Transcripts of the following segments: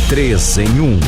3 em 1.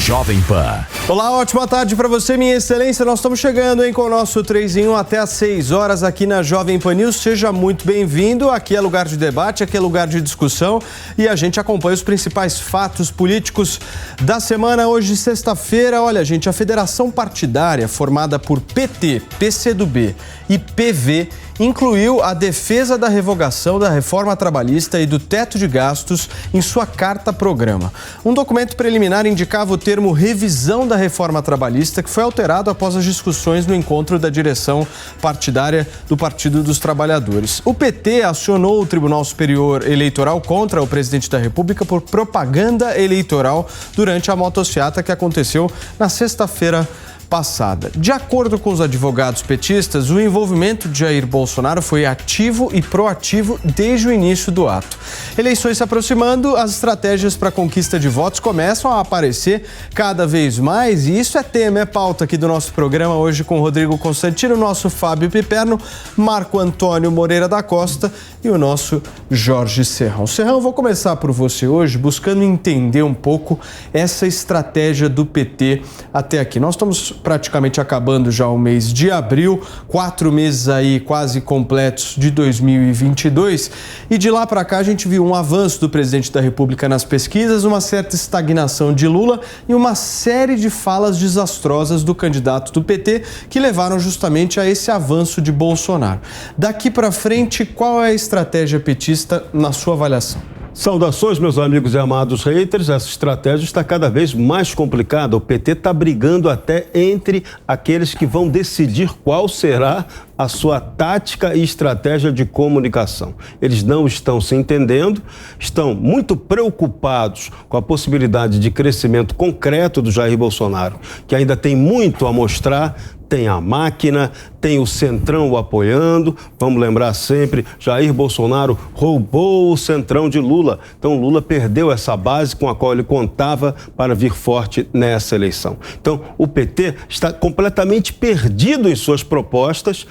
Jovem Pan. Olá, ótima tarde para você, minha excelência. Nós estamos chegando com o nosso 3 em 1 até às 6 horas aqui na Jovem Pan News. Seja muito bem-vindo. Aqui é lugar de debate, aqui é lugar de discussão e a gente acompanha os principais fatos políticos da semana. Hoje, sexta-feira, olha, gente, a federação partidária formada por PT, PCdoB e PV incluiu a defesa da revogação da reforma trabalhista e do teto de gastos em sua carta-programa. Um documento preliminar indicava o termo revisão da reforma trabalhista, que foi alterado após as discussões no encontro da direção partidária do Partido dos Trabalhadores. O PT acionou o Tribunal Superior Eleitoral contra o presidente da República por propaganda eleitoral durante a motociata que aconteceu na sexta-feira passada. De acordo com os advogados petistas, o envolvimento de Jair Bolsonaro foi ativo e proativo desde o início do ato. Eleições se aproximando, as estratégias para a conquista de votos começam a aparecer cada vez mais e isso é tema, é pauta aqui do nosso programa hoje com o Rodrigo Constantino, nosso Fábio Piperno, Marco Antônio Moreira da Costa e o nosso Jorge Serrão. Serrão, vou começar por você hoje, buscando entender um pouco essa estratégia do PT até aqui. Nós estamos praticamente acabando já o mês de abril, 4 meses aí quase completos de 2022 e de lá para cá a gente viu um avanço do presidente da República nas pesquisas, uma certa estagnação de Lula e uma série de falas desastrosas do candidato do PT que levaram justamente a esse avanço de Bolsonaro. Daqui para frente, qual é a estratégia petista na sua avaliação? Saudações, meus amigos e amados haters. Essa estratégia está cada vez mais complicada. O PT está brigando até entre aqueles que vão decidir qual será a sua tática e estratégia de comunicação. Eles não estão se entendendo, estão muito preocupados com a possibilidade de crescimento concreto do Jair Bolsonaro, que ainda tem muito a mostrar. Tem a máquina, tem o Centrão o apoiando. Vamos lembrar sempre, Jair Bolsonaro roubou o Centrão de Lula. Então Lula perdeu essa base com a qual ele contava para vir forte nessa eleição. Então o PT está completamente perdido em suas propostas,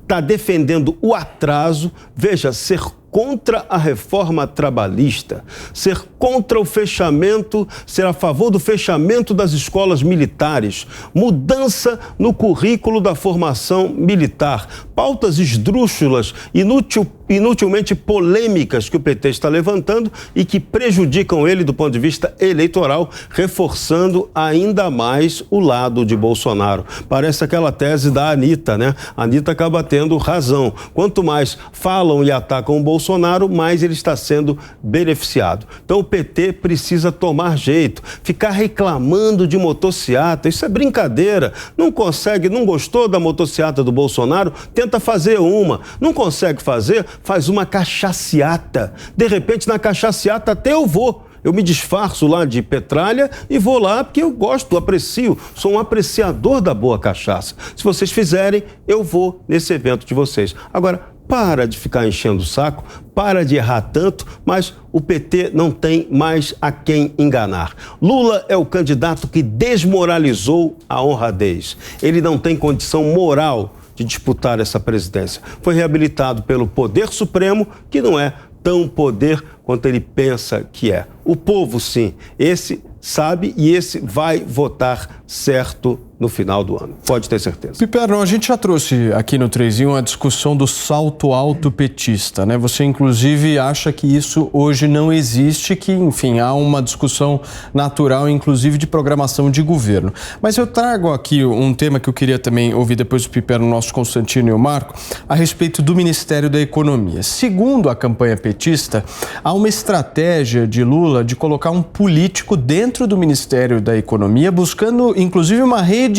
está defendendo o atraso. Veja, ser contra a reforma trabalhista, ser contra o fechamento, ser a favor do fechamento das escolas militares, mudança no currículo da formação militar, pautas esdrúxulas, inutilmente polêmicas que o PT está levantando e que prejudicam ele do ponto de vista eleitoral, reforçando ainda mais o lado de Bolsonaro. Parece aquela tese da Anitta, né? A Anitta acaba tendo razão. Quanto mais falam e atacam o Bolsonaro, mais ele está sendo beneficiado. Então o PT precisa tomar jeito, ficar reclamando de motociata, isso é brincadeira. Não consegue, não gostou da motociata do Bolsonaro, tenta fazer uma. Não consegue fazer, faz uma cachaciata. De repente na cachaciata até eu vou. Eu me disfarço lá de petralha e vou lá porque eu gosto, aprecio, sou um apreciador da boa cachaça. Se vocês fizerem, eu vou nesse evento de vocês. Agora, para de ficar enchendo o saco, para de errar tanto, mas o PT não tem mais a quem enganar. Lula é o candidato que desmoralizou a honradez. Ele não tem condição moral de disputar essa presidência. Foi reabilitado pelo Poder Supremo, que não é tão poder quanto ele pensa que é. O povo, sim, esse sabe e esse vai votar certo no final do ano. Pode ter certeza. Piperno, a gente já trouxe aqui no 3 em 1 a discussão do salto alto petista, né? Você, inclusive, acha que isso hoje não existe, que, enfim, há uma discussão natural, inclusive, de programação de governo. Mas eu trago aqui um tema que eu queria também ouvir depois do Piperno, o nosso Constantino e o Marco, a respeito do Ministério da Economia. Segundo a campanha petista, há uma estratégia de Lula de colocar um político dentro do Ministério da Economia, buscando, inclusive, uma reedição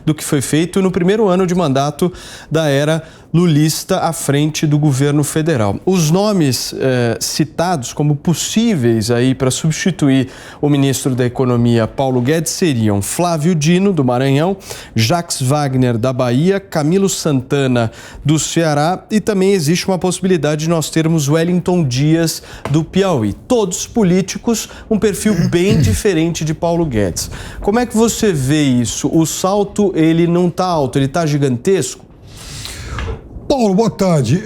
do que foi feito no primeiro ano de mandato da era lulista à frente do governo federal. Os nomes citados como possíveis aí para substituir o ministro da Economia, Paulo Guedes, seriam Flávio Dino, do Maranhão, Jacques Wagner, da Bahia, Camilo Santana, do Ceará, e também existe uma possibilidade de nós termos Wellington Dias, do Piauí. Todos políticos, um perfil bem diferente de Paulo Guedes. Como é que você vê isso? O salto, ele não está alto, ele está gigantesco? Paulo, boa tarde.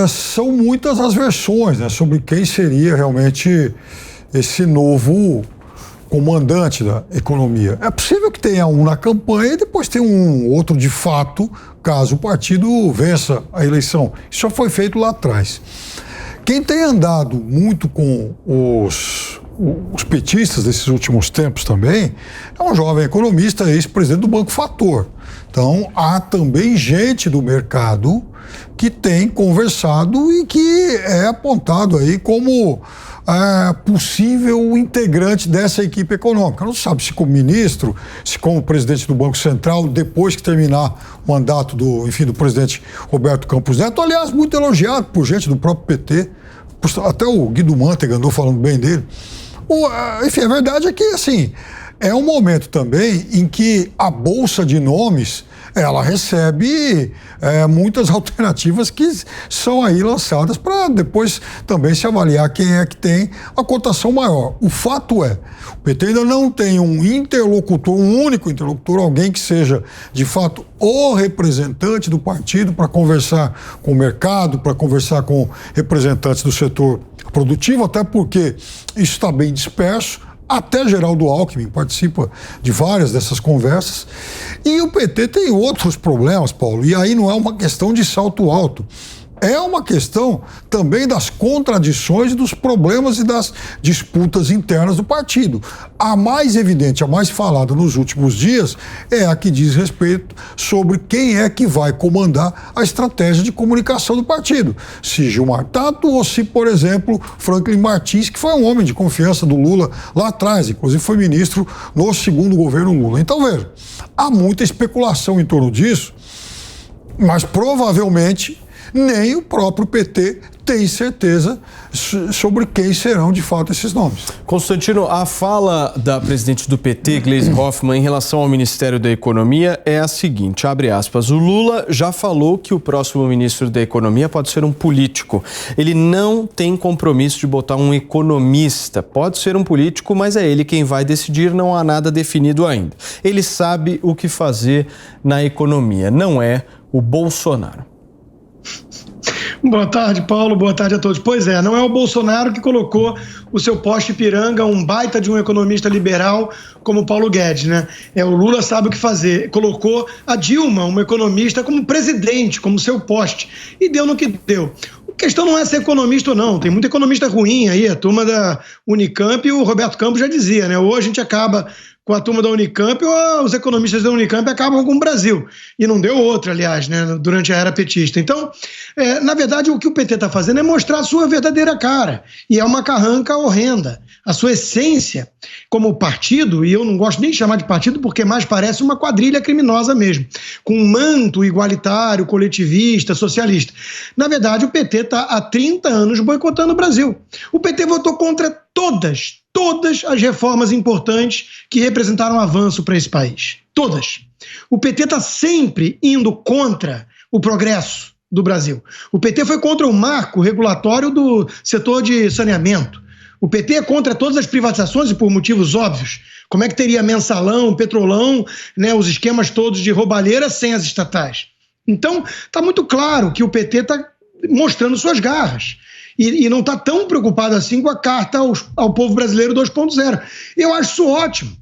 São muitas as versões, né, sobre quem seria realmente esse novo comandante da economia. É possível que tenha um na campanha e depois tenha um outro de fato, caso o partido vença a eleição. Isso já foi feito lá atrás. Quem tem andado muito com os petistas desses últimos tempos também é um jovem economista, ex-presidente do Banco Fator. Então, há também gente do mercado que tem conversado e que é apontado aí como possível integrante dessa equipe econômica. Não se sabe se como ministro, se como presidente do Banco Central, depois que terminar o mandato do presidente Roberto Campos Neto, aliás, muito elogiado por gente do próprio PT, até o Guido Mantega andou falando bem dele. Enfim, a verdade é que, assim, é um momento também em que a bolsa de nomes, ela recebe muitas alternativas que são aí lançadas para depois também se avaliar quem é que tem a cotação maior. O fato é, o PT ainda não tem um interlocutor, um único interlocutor, alguém que seja, de fato, o representante do partido para conversar com o mercado, para conversar com representantes do setor produtivo, até porque isso está bem disperso. Até Geraldo Alckmin participa de várias dessas conversas. E o PT tem outros problemas, Paulo, e aí não é uma questão de salto alto. É uma questão também das contradições, dos problemas e das disputas internas do partido. A mais evidente, a mais falada nos últimos dias é a que diz respeito sobre quem é que vai comandar a estratégia de comunicação do partido. Se Gilmar Tato ou se, por exemplo, Franklin Martins, que foi um homem de confiança do Lula lá atrás, inclusive foi ministro no segundo governo Lula. Então, veja, há muita especulação em torno disso, mas provavelmente nem o próprio PT tem certeza sobre quem serão de fato esses nomes. Constantino, a fala da presidente do PT, Gleisi Hoffmann, em relação ao Ministério da Economia é a seguinte, abre aspas, o Lula já falou que o próximo ministro da Economia pode ser um político. Ele não tem compromisso de botar um economista. Pode ser um político, mas é ele quem vai decidir, não há nada definido ainda. Ele sabe o que fazer na economia, não é o Bolsonaro. Boa tarde, Paulo. Boa tarde a todos. Pois é, não é o Bolsonaro que colocou o seu poste Ipiranga, um baita de um economista liberal como Paulo Guedes, né? O Lula sabe o que fazer. Colocou a Dilma, uma economista, como presidente, como seu poste. E deu no que deu. A questão não é ser economista ou não. Tem muito economista ruim aí. A turma da Unicamp, o Roberto Campos já dizia, né? Ou a gente acaba com a turma da Unicamp, ou os economistas da Unicamp acabam com o Brasil. E não deu outra, aliás, né, durante a era petista. Então, na verdade, o que o PT está fazendo é mostrar a sua verdadeira cara. E é uma carranca horrenda. A sua essência como partido, e eu não gosto nem de chamar de partido porque mais parece uma quadrilha criminosa mesmo, com um manto igualitário, coletivista, socialista. Na verdade, o PT está há 30 anos boicotando o Brasil. O PT votou contra todas as reformas importantes que representaram avanço para esse país. Todas. O PT está sempre indo contra o progresso do Brasil. O PT foi contra o marco regulatório do setor de saneamento. O PT é contra todas as privatizações e por motivos óbvios. Como é que teria mensalão, petrolão, né, os esquemas todos de roubalheira sem as estatais? Então, está muito claro que o PT está mostrando suas garras. E não está tão preocupado assim com a carta ao povo brasileiro 2.0. Eu acho isso ótimo.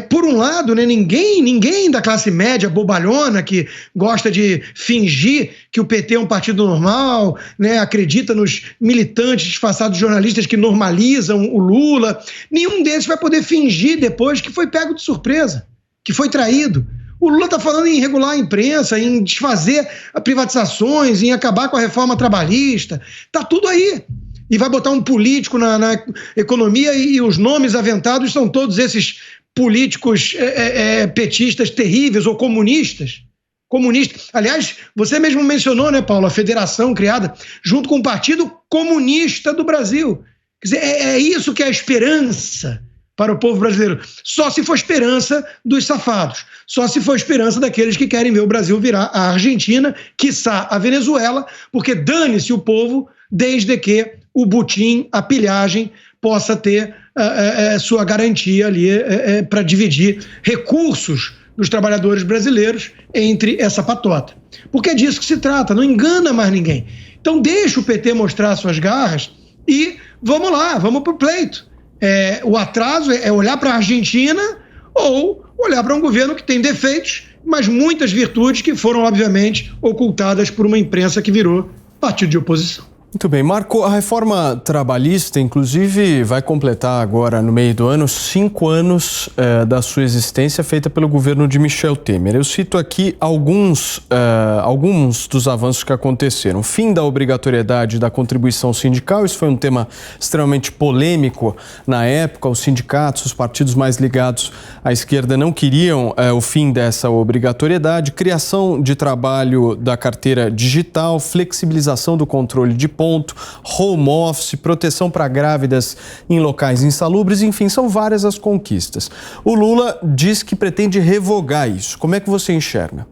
Por um lado, né, ninguém da classe média bobalhona que gosta de fingir que o PT é um partido normal, né, acredita nos militantes disfarçados de jornalistas que normalizam o Lula, nenhum desses vai poder fingir depois que foi pego de surpresa, que foi traído. O Lula está falando em regular a imprensa, em desfazer privatizações, em acabar com a reforma trabalhista. Está tudo aí. E vai botar um político na economia e os nomes aventados são todos esses políticos petistas terríveis ou comunistas. Aliás, você mesmo mencionou, né, Paulo, a federação criada junto com o Partido Comunista do Brasil. Quer dizer, é isso que é a esperança para o povo brasileiro. Só se for esperança dos safados. Só se for esperança daqueles que querem ver o Brasil virar a Argentina, quiçá a Venezuela, porque dane-se o povo desde que o butim, a pilhagem, possa ter sua garantia ali para dividir recursos dos trabalhadores brasileiros entre essa patota. Porque é disso que se trata, não engana mais ninguém. Então deixa o PT mostrar suas garras e vamos lá, vamos para o pleito. o atraso é olhar para a Argentina ou olhar para um governo que tem defeitos, mas muitas virtudes que foram, obviamente, ocultadas por uma imprensa que virou partido de oposição. Muito bem, Marco, a reforma trabalhista, inclusive, vai completar agora, no meio do ano, 5 anos da sua existência, feita pelo governo de Michel Temer. Eu cito aqui alguns dos avanços que aconteceram. Fim da obrigatoriedade da contribuição sindical, isso foi um tema extremamente polêmico na época. Os sindicatos, os partidos mais ligados à esquerda não queriam o fim dessa obrigatoriedade. Criação de trabalho da carteira digital, flexibilização do controle de ponto, home office, proteção para grávidas em locais insalubres, enfim, são várias as conquistas. O Lula diz que pretende revogar isso. Como é que você enxerga?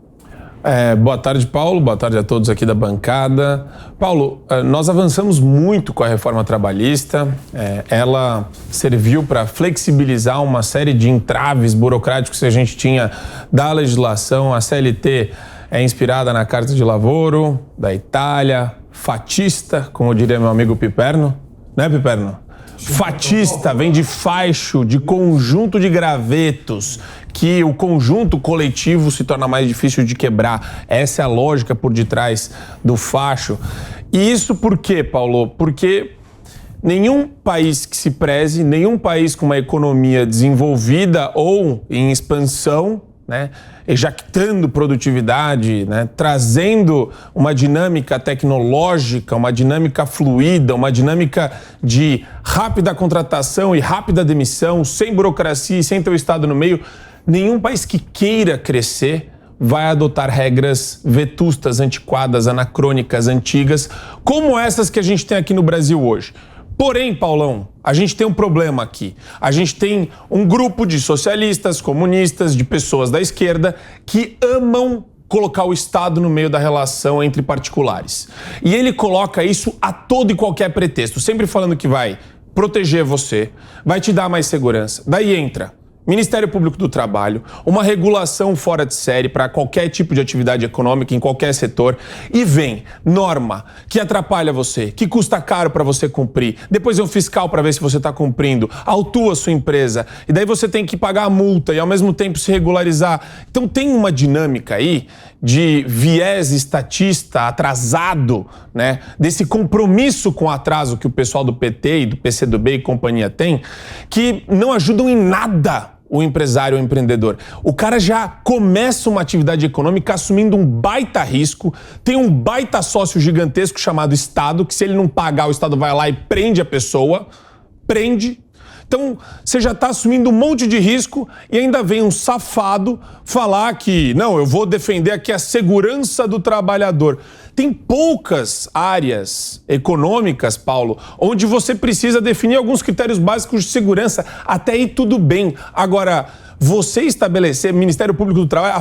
Boa tarde, Paulo. Boa tarde a todos aqui da bancada. Paulo, nós avançamos muito com a reforma trabalhista. Ela serviu para flexibilizar uma série de entraves burocráticos que a gente tinha da legislação. A CLT é inspirada na Carta de Lavoro, da Itália, fatista, como diria meu amigo Piperno, né, Piperno? Fatista vem de faixo, de conjunto de gravetos, que o conjunto coletivo se torna mais difícil de quebrar. Essa é a lógica por detrás do facho. E isso por quê, Paulo? Porque nenhum país que se preze, nenhum país com uma economia desenvolvida ou em expansão, né, ejactando produtividade, né, trazendo uma dinâmica tecnológica, uma dinâmica fluida, uma dinâmica de rápida contratação e rápida demissão, sem burocracia e sem ter o Estado no meio. Nenhum país que queira crescer vai adotar regras vetustas, antiquadas, anacrônicas, antigas, como essas que a gente tem aqui no Brasil hoje. Porém, Paulão, a gente tem um problema aqui. A gente tem um grupo de socialistas, comunistas, de pessoas da esquerda que amam colocar o Estado no meio da relação entre particulares. E ele coloca isso a todo e qualquer pretexto, sempre falando que vai proteger você, vai te dar mais segurança. Daí entra Ministério Público do Trabalho, uma regulação fora de série para qualquer tipo de atividade econômica em qualquer setor, e vem norma que atrapalha você, que custa caro para você cumprir, depois é um fiscal para ver se você está cumprindo, autua a sua empresa, e daí você tem que pagar a multa e ao mesmo tempo se regularizar. Então tem uma dinâmica aí de viés estatista atrasado, né, desse compromisso com o atraso que o pessoal do PT e do PCdoB e companhia tem, que não ajudam em nada o empresário ou o empreendedor. O cara já começa uma atividade econômica assumindo um baita risco, tem um baita sócio gigantesco chamado Estado, que se ele não pagar, o Estado vai lá e prende a pessoa, prende. Então, você já está assumindo um monte de risco e ainda vem um safado falar que, não, eu vou defender aqui a segurança do trabalhador. Tem poucas áreas econômicas, Paulo, onde você precisa definir alguns critérios básicos de segurança. Até aí tudo bem. Agora, você estabelecer, Ministério Público do Trabalho,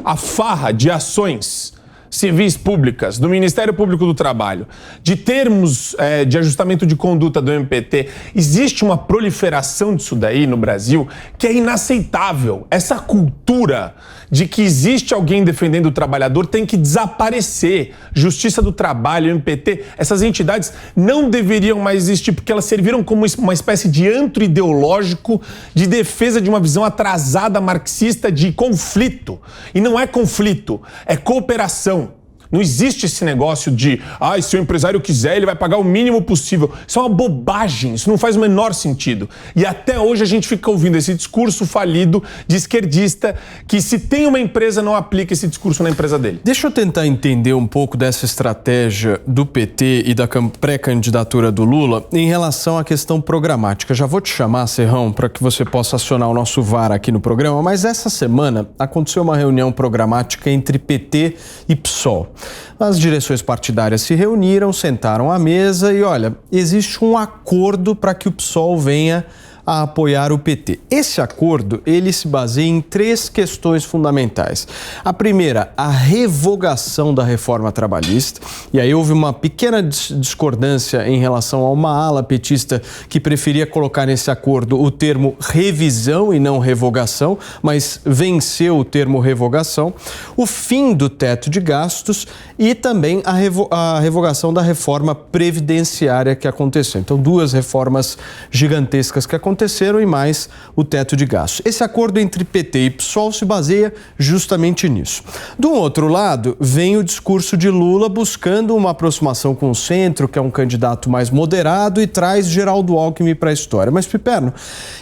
a farra de ações civis públicas, do Ministério Público do Trabalho, de termos de ajustamento de conduta do MPT, existe uma proliferação disso daí no Brasil que é inaceitável. Essa cultura de que existe alguém defendendo o trabalhador tem que desaparecer. Justiça do Trabalho, MPT, essas entidades não deveriam mais existir porque elas serviram como uma espécie de antro ideológico de defesa de uma visão atrasada marxista de conflito. E não é conflito, é cooperação. Não existe esse negócio de, se o empresário quiser, ele vai pagar o mínimo possível. Isso é uma bobagem, isso não faz o menor sentido. E até hoje a gente fica ouvindo esse discurso falido de esquerdista que se tem uma empresa, não aplica esse discurso na empresa dele. Deixa eu tentar entender um pouco dessa estratégia do PT e da pré-candidatura do Lula em relação à questão programática. Já vou te chamar, Serrão, para que você possa acionar o nosso VAR aqui no programa, mas essa semana aconteceu uma reunião programática entre PT e PSOL. As direções partidárias se reuniram, sentaram à mesa e, olha, existe um acordo para que o PSOL venha a apoiar o PT. Esse acordo, ele se baseia em 3 questões fundamentais. A primeira, a revogação da reforma trabalhista. E aí houve uma pequena discordância em relação a uma ala petista que preferia colocar nesse acordo o termo revisão e não revogação, mas venceu o termo revogação. O fim do teto de gastos e também a revogação da reforma previdenciária que aconteceu. Então, 2 reformas gigantescas que aconteceram e mais o teto de gastos. Esse acordo entre PT e PSOL se baseia justamente nisso. Do outro lado, vem o discurso de Lula buscando uma aproximação com o centro, que é um candidato mais moderado e traz Geraldo Alckmin para a história. Mas, Piperno,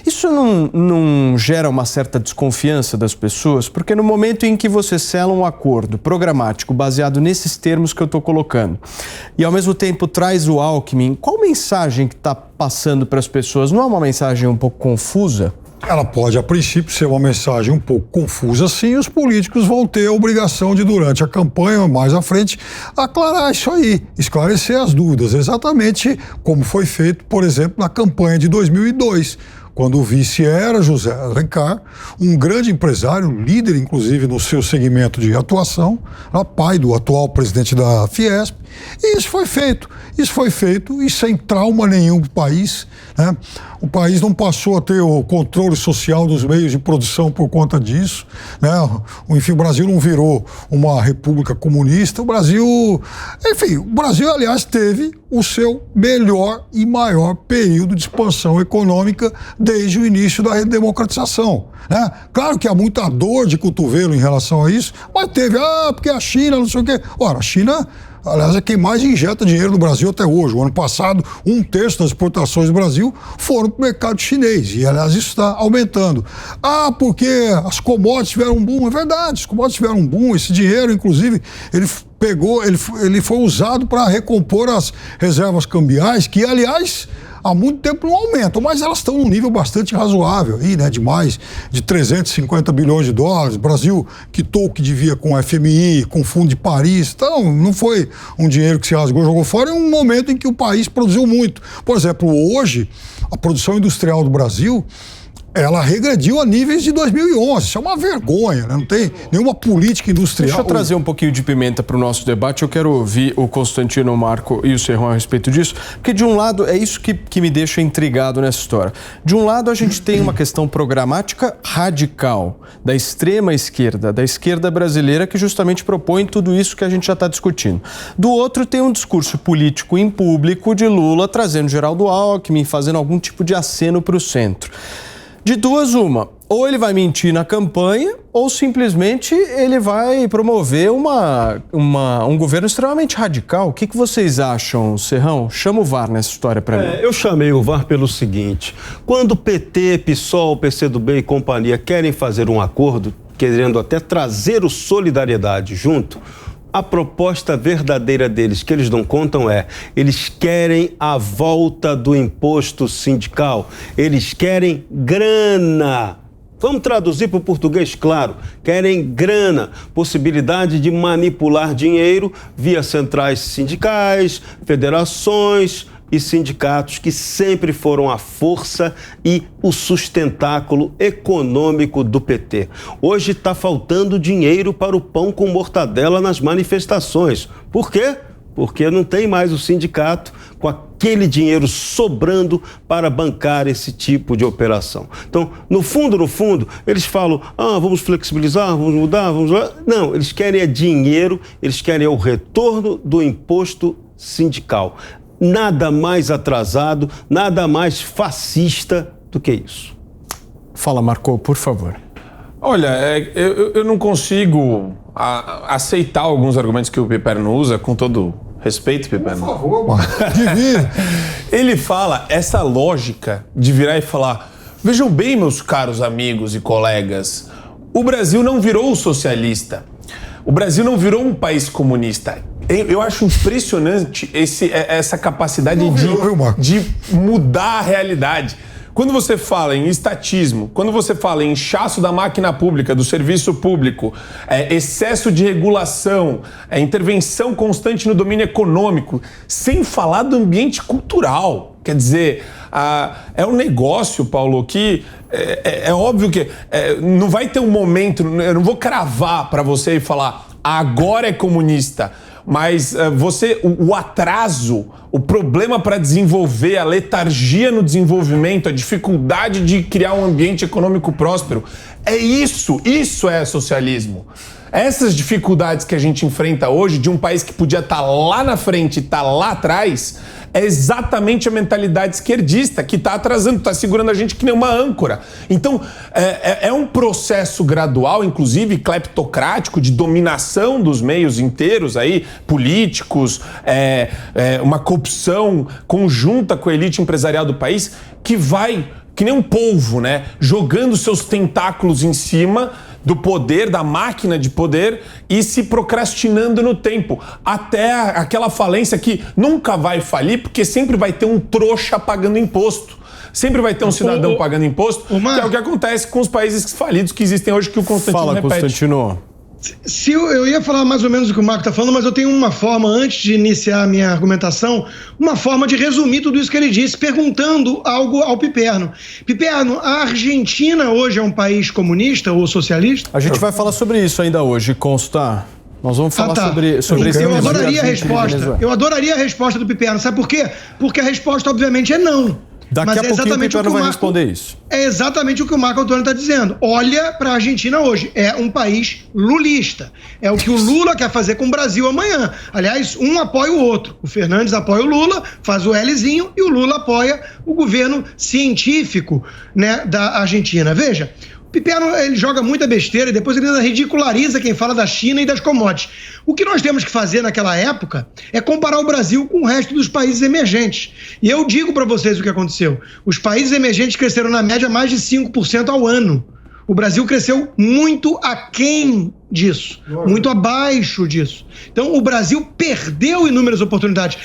isso não gera uma certa desconfiança das pessoas? Porque no momento em que você sela um acordo programático baseado nesses termos que eu estou colocando e ao mesmo tempo traz o Alckmin, qual mensagem que está passando para as pessoas? Não é uma mensagem um pouco confusa? Ela pode, a princípio, ser uma mensagem um pouco confusa, sim. Os políticos vão ter a obrigação de, durante a campanha, mais à frente, aclarar isso aí, esclarecer as dúvidas, exatamente como foi feito, por exemplo, na campanha de 2002, quando o vice era José Alencar, um grande empresário, líder, inclusive, no seu segmento de atuação, pai do atual presidente da Fiesp, e isso foi feito e sem trauma nenhum do país, né? O país não passou a ter o controle social dos meios de produção por conta disso, né? Enfim, o Brasil não virou uma república comunista, o Brasil, aliás, teve o seu melhor e maior período de expansão econômica desde o início da redemocratização, né? Claro que há muita dor de cotovelo em relação a isso, mas teve, porque a China, não sei o quê. Ora, a China, aliás, é quem mais injeta dinheiro no Brasil até hoje. O ano passado, 1/3 das exportações do Brasil foram para o mercado chinês. E, aliás, isso está aumentando. Porque as commodities tiveram um boom. É verdade, as commodities tiveram um boom. Esse dinheiro, inclusive, ele foi usado para recompor as reservas cambiais, que, aliás, há muito tempo não aumentam, mas elas estão num nível bastante razoável aí, né? De mais de 350 bilhões de dólares. O Brasil quitou o que devia com o FMI, com o Fundo de Paris. Então, não foi um dinheiro que se rasgou, jogou fora. É um momento em que o país produziu muito. Por exemplo, hoje, a produção industrial do Brasil, ela regrediu a níveis de 2011. Isso é uma vergonha, né? Não tem nenhuma política industrial. Deixa eu trazer um pouquinho de pimenta para o nosso debate. Eu quero ouvir o Constantino, o Marco e o Serrão a respeito disso, porque de um lado é isso que me deixa intrigado nessa história. De um lado a gente tem uma questão programática radical da extrema esquerda, da esquerda brasileira, que justamente propõe tudo isso que a gente já está discutindo. Do outro tem um discurso político em público de Lula trazendo Geraldo Alckmin, fazendo algum tipo de aceno para o centro. De duas, uma. Ou ele vai mentir na campanha, ou simplesmente ele vai promover um governo extremamente radical. O que vocês acham, Serrão? Chama o VAR nessa história para mim. Eu chamei o VAR pelo seguinte: quando PT, PSOL, PCdoB e companhia querem fazer um acordo, querendo até trazer o Solidariedade junto, a proposta verdadeira deles, que eles não contam, eles querem a volta do imposto sindical, eles querem grana. Vamos traduzir para o português, claro, querem grana, possibilidade de manipular dinheiro via centrais sindicais, federações e sindicatos que sempre foram a força e o sustentáculo econômico do PT. Hoje está faltando dinheiro para o pão com mortadela nas manifestações. Por quê? Porque não tem mais o sindicato com aquele dinheiro sobrando para bancar esse tipo de operação. Então, no fundo, eles falam, vamos flexibilizar, vamos mudar, Não, eles querem dinheiro, eles querem o retorno do imposto sindical. Nada mais atrasado, nada mais fascista do que isso. Fala, Marco, por favor. Olha, eu não consigo aceitar alguns argumentos que o Piperno usa, com todo respeito, Piperno. Por favor, mano. Ele fala essa lógica de virar e falar: vejam bem, meus caros amigos e colegas, o Brasil não virou socialista. O Brasil não virou um país comunista. Eu acho impressionante essa capacidade de mudar a realidade. Quando você fala em estatismo, quando você fala em inchaço da máquina pública, do serviço público, excesso de regulação, intervenção constante no domínio econômico, sem falar do ambiente cultural. Quer dizer, É um negócio, Paulo, que é óbvio que não vai ter um momento, eu não vou cravar para você e falar agora é comunista, mas o atraso, o problema para desenvolver, a letargia no desenvolvimento, a dificuldade de criar um ambiente econômico próspero, isso é socialismo. Essas dificuldades que a gente enfrenta hoje, de um país que podia estar lá na frente e estar lá atrás, é exatamente a mentalidade esquerdista que está atrasando, está segurando a gente que nem uma âncora. Então, é um processo gradual, inclusive cleptocrático, de dominação dos meios inteiros, aí, políticos, uma corrupção conjunta com a elite empresarial do país, que vai, que nem um polvo, né, jogando seus tentáculos em cima do poder, da máquina de poder e se procrastinando no tempo, até aquela falência que nunca vai falir, porque sempre vai ter um trouxa pagando imposto. Sempre vai ter um cidadão pagando imposto, que é o que acontece com os países falidos que existem hoje, que o Constantino repete. Fala, Constantino. Se eu ia falar mais ou menos o que o Marco está falando, mas eu tenho uma forma, antes de iniciar a minha argumentação, uma forma de resumir tudo isso que ele disse, perguntando algo ao Piperno. Piperno, a Argentina hoje é um país comunista ou socialista? A gente vai falar sobre isso ainda hoje, consta. Nós vamos falar sobre isso. Eu adoraria a resposta. Eu adoraria a resposta do Piperno. Sabe por quê? Porque a resposta, obviamente, é não. Daqui a pouquinho o Piperno vai responder isso. É exatamente o que o Marco Antônio está dizendo. Olha para a Argentina hoje. É um país lulista. É o que o Lula quer fazer com o Brasil amanhã. Aliás, um apoia o outro. O Fernandes apoia o Lula, faz o Lzinho, e o Lula apoia o governo científico, né, da Argentina. Veja, o Piperno, ele joga muita besteira e depois ele ainda ridiculariza quem fala da China e das commodities. O que nós temos que fazer naquela época é comparar o Brasil com o resto dos países emergentes. E eu digo para vocês o que aconteceu. Os países emergentes cresceram na média mais de 5% ao ano. O Brasil cresceu muito aquém disso, muito abaixo disso. Então, o Brasil perdeu inúmeras oportunidades.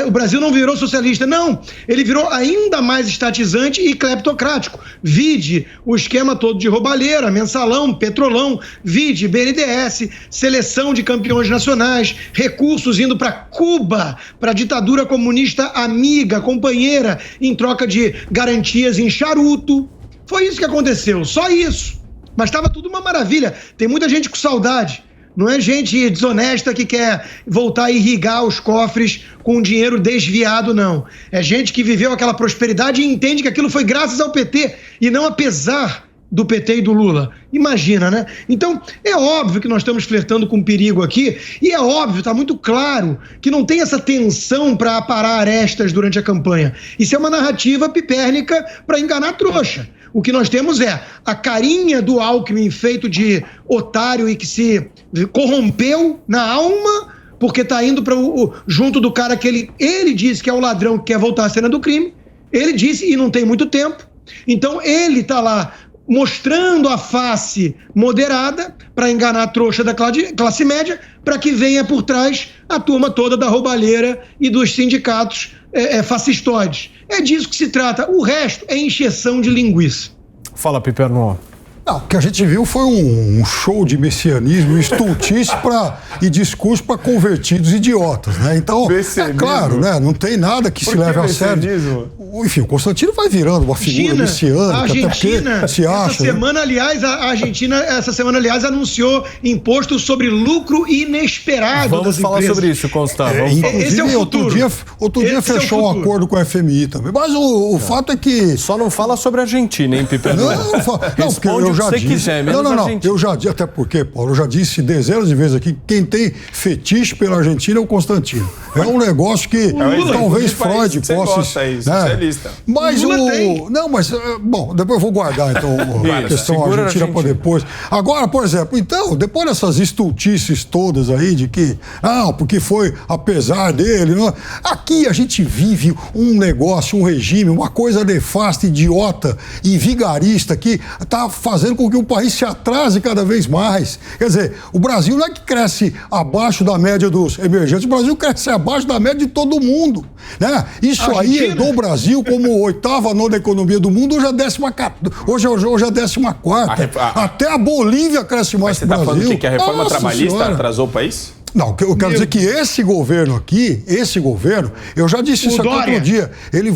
O Brasil não virou socialista. Não, ele virou ainda mais estatizante e cleptocrático. Vide o esquema todo de roubalheira, mensalão, petrolão, vide BNDES, seleção de campeões nacionais, recursos indo para Cuba, para a ditadura comunista amiga, companheira, em troca de garantias em charuto. Foi isso que aconteceu, só isso. Mas estava tudo uma maravilha. Tem muita gente com saudade. Não é gente desonesta que quer voltar a irrigar os cofres com dinheiro desviado, não. É gente que viveu aquela prosperidade e entende que aquilo foi graças ao PT e não apesar do PT e do Lula. Imagina, né? Então, é óbvio que nós estamos flertando com perigo aqui e é óbvio, está muito claro que não tem essa tensão para aparar arestas durante a campanha. Isso é uma narrativa pipérnica para enganar trouxa. O que nós temos é a carinha do Alckmin feito de otário e que se corrompeu na alma porque está indo junto do cara que ele disse que é o ladrão que quer voltar à cena do crime. Ele disse, e não tem muito tempo. Então, ele está lá mostrando a face moderada para enganar a trouxa da classe média, para que venha por trás a turma toda da roubalheira e dos sindicatos fascistoides. É disso que se trata. O resto é encheção de linguiça. Fala, Piperno. Não, o que a gente viu foi um show de messianismo, estultice e discurso para convertidos idiotas, né? Então, é claro, né? Não tem nada que se leve a sério. Enfim, o Constantino vai virando uma figura messiânica. A Argentina, se acha, a Argentina, essa semana, aliás, anunciou imposto sobre lucro inesperado. Vamos falar sobre isso, Constantino. Esse é o futuro. Outro dia fechou um acordo com a FMI também. Mas o fato é que... Só não fala sobre a Argentina, hein, Piperno? Não, porque eu já disse. Quiser, não, eu já disse, até porque, Paulo, eu já disse dezenas de vezes aqui, quem tem fetiche pela Argentina é o Constantino. É um negócio que talvez Freud possa... Socialista. Mas bom, depois eu vou guardar então a questão argentina para depois. Agora, por exemplo, então, depois dessas estultices todas aí de que, porque foi apesar dele, aqui a gente vive um negócio, um regime, uma coisa nefasta, idiota e vigarista que está fazendo com que o país se atrase cada vez mais. Quer dizer, o Brasil não é que cresce abaixo da média dos emergentes, o Brasil cresce abaixo da média de todo mundo, né? Isso aí herdou o Brasil como oitava, nona economia do mundo, hoje é 14ª. Até a Bolívia cresce mais que o Brasil. Você está falando que a reforma trabalhista atrasou o país? Não, eu quero dizer que esse governo aqui, eu já disse isso aqui outro dia, ele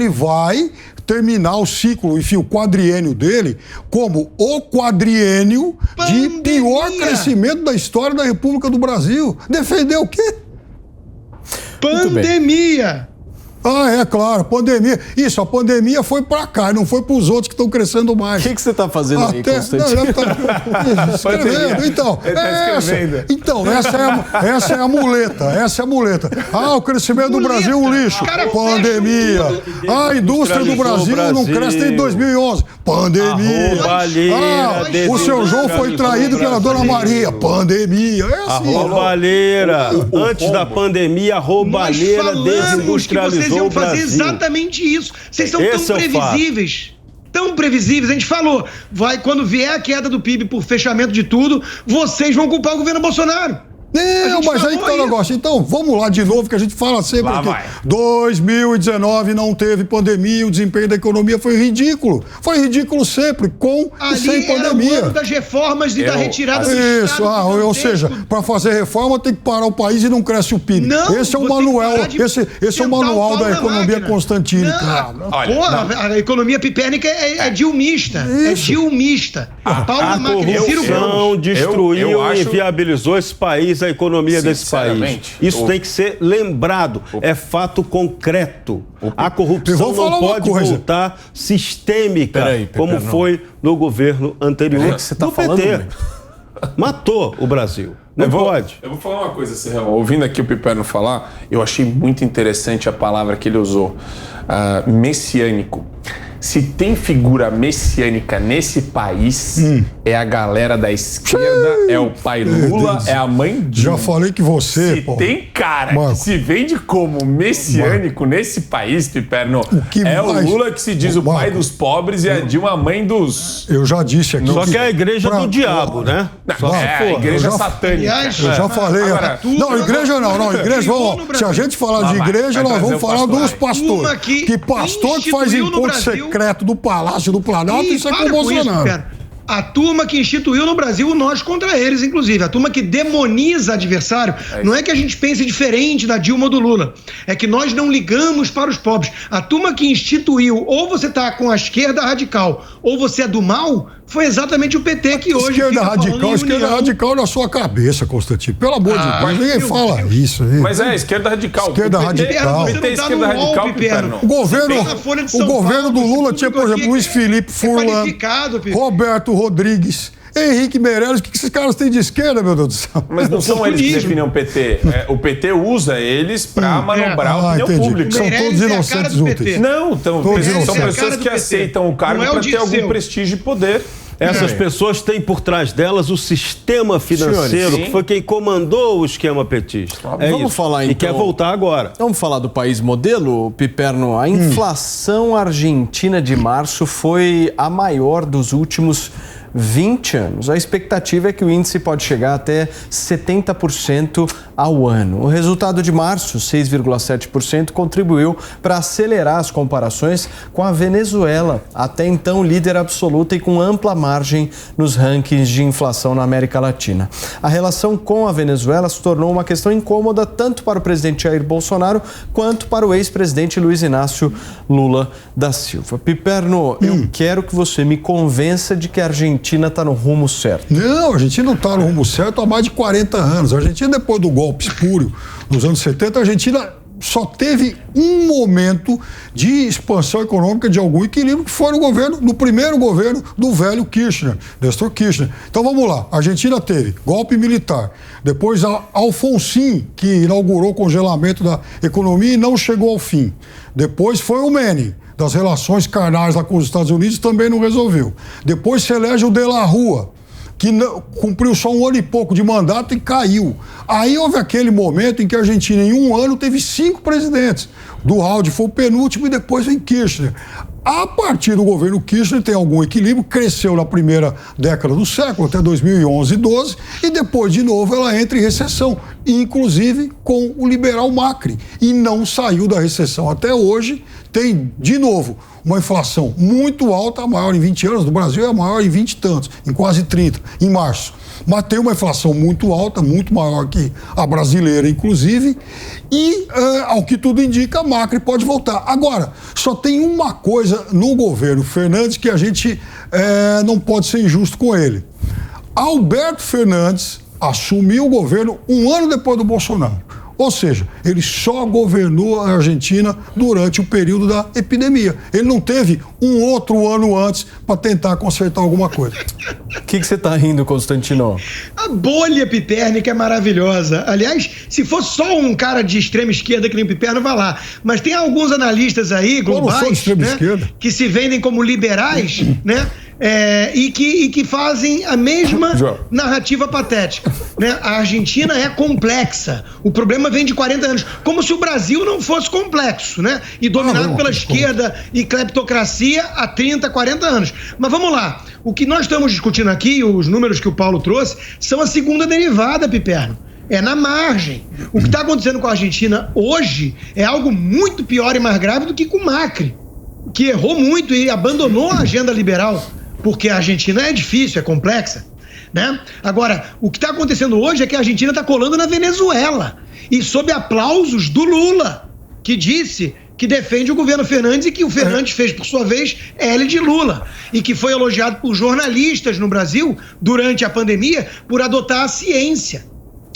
vai terminar o ciclo, enfim, o quadriênio dele, como o quadriênio de pior crescimento da história da República do Brasil. Defender o quê? Pandemia! Ah, é claro, pandemia. Isso, a pandemia foi pra cá, não foi pros outros que estão crescendo mais. O que você está fazendo aí, Constantino? Escrevendo. Então, essa é a muleta. Ah, o crescimento do Brasil, um lixo. Pandemia. A indústria do Brasil não cresce desde 2011. Pandemia. O seu João foi traído pela Dona Maria. Pandemia. É assim. A roubalheira. Antes da pandemia, a roubalheira desindustrializou. Vocês iam fazer exatamente isso. Vocês são tão previsíveis. Tão previsíveis. A gente falou, quando vier a queda do PIB por fechamento de tudo, vocês vão culpar o governo Bolsonaro. Não, mas aí que tá o negócio. Então, vamos lá de novo, que a gente fala sempre aqui. 2019 não teve pandemia, o desempenho da economia foi ridículo. Foi ridículo sempre, com e sem pandemia. Era o ano das reformas e da retirada do Isso, ou seja, para fazer reforma tem que parar o país e não cresce o PIB. Esse é o manual, esse é o manual da economia Constantino. A economia pipérnica é dilmista. É dilmista. A corrupção destruiu e inviabilizou esse país, a economia desse país. Isso tem que ser lembrado. É fato concreto. A corrupção não pode voltar sistêmica, como foi no governo anterior do PT. Matou o Brasil. Não pode. Eu vou falar uma coisa, Serrão. Ouvindo aqui o Piperno falar, eu achei muito interessante a palavra que ele usou. Messiânico. Se tem figura messiânica nesse país, é a galera da esquerda, é o pai Lula, é a mãe Dilma. Já falei que você, Se tem cara que se vende como messiânico nesse país, Piperno, o Lula que se diz o pai dos pobres e a Dilma a mãe dos... Eu já disse aqui. Só que é a igreja do diabo, né? A igreja satânica. Eu já falei. Não, igreja não. Igreja, se a gente falar de igreja, nós vamos falar dos pastores. Que pastor que faz encontro secreto do Palácio do Planalto, isso é com o Bolsonaro. A turma que instituiu no Brasil nós contra eles, inclusive. A turma que demoniza adversário. Não é que a gente pense diferente da Dilma ou do Lula. É que nós não ligamos para os pobres. A turma que instituiu, ou você está com a esquerda radical, ou você é do mal, foi exatamente o PT que hoje esquerda radical na sua cabeça, Constantino. Pelo amor de Deus, ninguém fala isso. Mas é esquerda radical. Esquerda radical. Esquerda radical, O governo do Lula tinha, por exemplo, Luiz Felipe Furlan, Roberto Rodrigues, Henrique Meirelles. O que esses caras têm de esquerda, meu Deus do céu? Mas não são eles que definem o PT. O PT usa eles para manobrar a opinião pública. São todos inocentes úteis. Não, são pessoas que aceitam o cargo para ter algum prestígio e poder. Essas pessoas têm por trás delas o sistema financeiro, que foi quem comandou o esquema petista. Vamos falar então. E quer voltar agora. Vamos falar do país modelo, Piperno. A inflação argentina de março foi a maior dos últimos 20 anos. A expectativa é que o índice pode chegar até 70% ao ano. O resultado de março, 6,7%, contribuiu para acelerar as comparações com a Venezuela, até então líder absoluta e com ampla margem nos rankings de inflação na América Latina. A relação com a Venezuela se tornou uma questão incômoda tanto para o presidente Jair Bolsonaro quanto para o ex-presidente Luiz Inácio Lula da Silva. Piperno, eu quero que você me convença de que a Argentina está no rumo certo. Não, a Argentina não está no rumo certo há mais de 40 anos. A Argentina, depois do golpe espúrio nos anos 70, a Argentina só teve um momento de expansão econômica de algum equilíbrio, que foi no primeiro governo do velho Kirchner, Néstor Kirchner. Então vamos lá, a Argentina teve golpe militar, depois Alfonsín, que inaugurou o congelamento da economia e não chegou ao fim. Depois foi o Menem, das relações carnais lá com os Estados Unidos, também não resolveu. Depois se elege o De la Rúa, que cumpriu só 1 ano e pouco de mandato e caiu. Aí houve aquele momento em que a Argentina, em 1 ano, teve 5 presidentes. Duhalde foi o penúltimo e depois vem Kirchner. A partir do governo Kirchner tem algum equilíbrio, cresceu na primeira década do século, até 2011 e 12, e depois, de novo, ela entra em recessão, inclusive com o liberal Macri, e não saiu da recessão até hoje. Tem, de novo, uma inflação muito alta, a maior em 20 anos, no Brasil é a maior em 20 e tantos, em quase 30, em março. mas tem uma inflação muito alta, muito maior que a brasileira, inclusive, e, ao que tudo indica, Macri pode voltar. Agora, só tem uma coisa no governo Fernandes que a gente não pode ser injusto com ele. Alberto Fernandes assumiu o governo um ano depois do Bolsonaro. Ou seja, ele só governou a Argentina durante o período da epidemia. Ele não teve um outro ano antes para tentar consertar alguma coisa. O que você está rindo, Constantino? A bolha pipérnica é maravilhosa. Aliás, se fosse só um cara de extrema esquerda que nem o Piperno, vai lá. Mas tem alguns analistas aí, globais, né, que se vendem como liberais, né? E que fazem a mesma narrativa patética, né? A Argentina é complexa. O problema vem de 40 anos. Como se o Brasil não fosse complexo, né? E dominado pela esquerda e cleptocracia há 30, 40 anos. Mas vamos lá. O que nós estamos discutindo aqui, os números que o Paulo trouxe, são a segunda derivada, Piperno. É na margem. O que está acontecendo com a Argentina hoje é algo muito pior e mais grave do que com o Macri, que errou muito e abandonou a agenda liberal. Porque a Argentina é difícil, é complexa, né? Agora, o que está acontecendo hoje é que a Argentina está colando na Venezuela. E sob aplausos do Lula, que disse que defende o governo Fernandes e que o Fernandes fez, por sua vez, L de Lula. E que foi elogiado por jornalistas no Brasil, durante a pandemia, por adotar a ciência.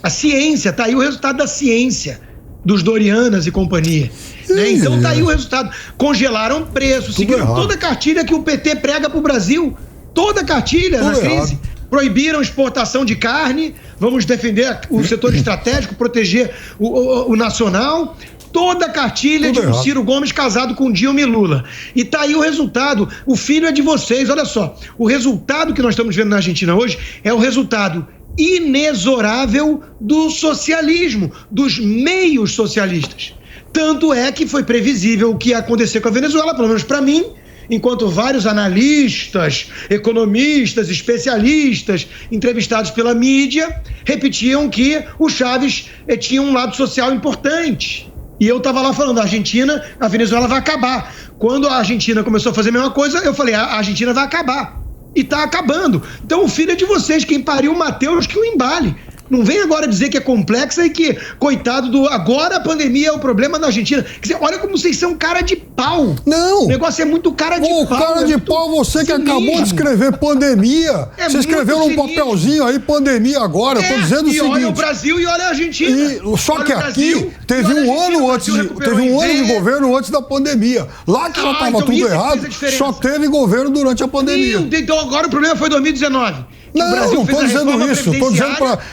A ciência, tá aí o resultado da ciência, dos Dorianas e companhia. Né? Então tá aí o resultado. Congelaram preços, seguiram toda a cartilha que o PT prega pro Brasil. Toda a cartilha na crise. Proibiram exportação de carne, vamos defender o setor estratégico, proteger o nacional. Toda a cartilha de um Ciro Gomes casado com Dilma e Lula. E tá aí o resultado. O filho é de vocês, olha só. O resultado que nós estamos vendo na Argentina hoje é o resultado inexorável do socialismo, dos meios socialistas. Tanto é que foi previsível o que ia acontecer com a Venezuela, pelo menos para mim, enquanto vários analistas, economistas, especialistas, entrevistados pela mídia, repetiam que o Chávez tinha um lado social importante. E eu estava lá falando, a Venezuela vai acabar. Quando a Argentina começou a fazer a mesma coisa, eu falei, a Argentina vai acabar. E está acabando. Então o filho é de vocês, quem pariu o Mateus que o embale. Não vem agora dizer que é complexa e que, coitado do... Agora a pandemia é o problema da Argentina. Quer dizer, olha como vocês são cara de pau. Não. O negócio é muito cara de pau. Cara de pau, você que acabou de escrever pandemia. Você escreveu num papelzinho aí, pandemia agora. Eu tô dizendo o seguinte. Olha o Brasil e olha a Argentina. Só que aqui teve um ano antes, teve um ano de governo antes da pandemia. Lá que já estava tudo errado, só teve governo durante a pandemia. Então agora o problema foi 2019. Não, não estou dizendo isso.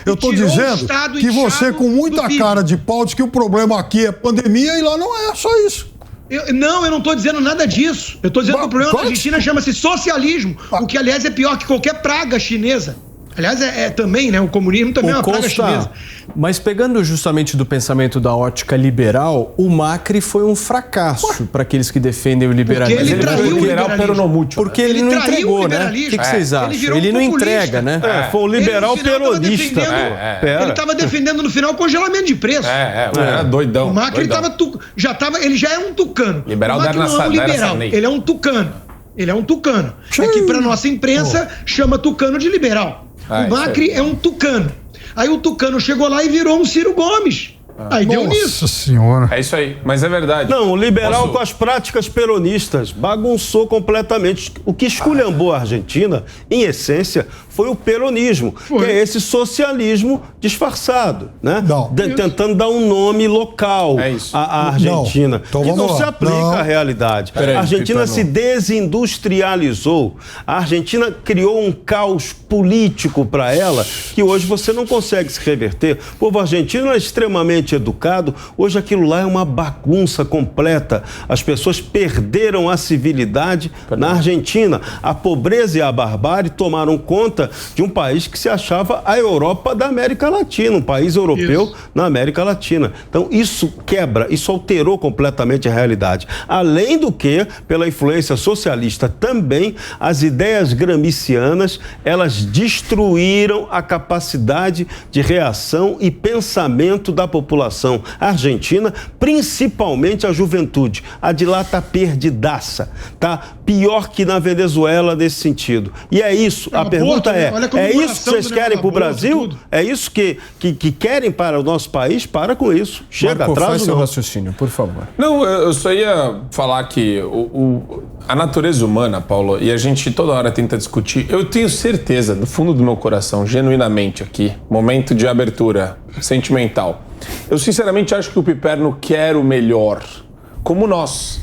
Eu estou dizendo que você, com muita cara de pau, diz que o problema aqui é pandemia e lá não é só isso. Eu não estou dizendo nada disso. Eu estou dizendo que o problema da Argentina chama-se socialismo, o que, aliás, é pior que qualquer praga chinesa. Aliás, também, né? O comunismo também é uma praga chinesa. Mas pegando justamente do pensamento da ótica liberal, o Macri foi um fracasso para aqueles que defendem o liberalismo. Porque ele traiu o liberal peronomútil. Porque ele não entregou, né? O que vocês acham? Ele não entrega, né? Foi um liberal peronista. Ele estava defendendo no final o congelamento de preço. Era doidão. O Macri ele já é um tucano. Liberal o Macri não é um liberal, ele é um tucano. Ele é um tucano. É que para nossa imprensa chama tucano de liberal. O Macri é um tucano. Aí o tucano chegou lá e virou um Ciro Gomes. Aí deu nisso. Nossa senhora. É isso aí, mas é verdade. Não, o liberal com as práticas peronistas bagunçou completamente. O que esculhambou a Argentina, em essência, foi o peronismo, que é esse socialismo disfarçado, né? Tentando dar um nome local à Argentina, que não se aplica à realidade. A Argentina se desindustrializou. A Argentina criou um caos político para ela que hoje você não consegue se reverter. O povo argentino é extremamente educado, hoje aquilo lá é uma bagunça completa. As pessoas perderam a civilidade na Argentina. A pobreza e a barbárie tomaram conta de um país que se achava a Europa da América Latina, um país europeu na América Latina. Então isso quebra, isso alterou completamente a realidade. Além do que, pela influência socialista também, as ideias gramscianas, elas destruíram a capacidade de reação e pensamento da população população argentina, principalmente a juventude. A de lá está perdidaça, tá? Pior que na Venezuela nesse sentido. E é isso, a pergunta é isso que vocês querem para o Brasil? É isso que querem para o nosso país? Para com isso. Chega, Marco, atrás faz seu não. raciocínio, por favor. Não, eu só ia falar que a natureza humana, Paulo, e a gente toda hora tenta discutir, eu tenho certeza, do fundo do meu coração, genuinamente aqui, momento de abertura sentimental, eu sinceramente acho que o Piperno quer o melhor, como nós.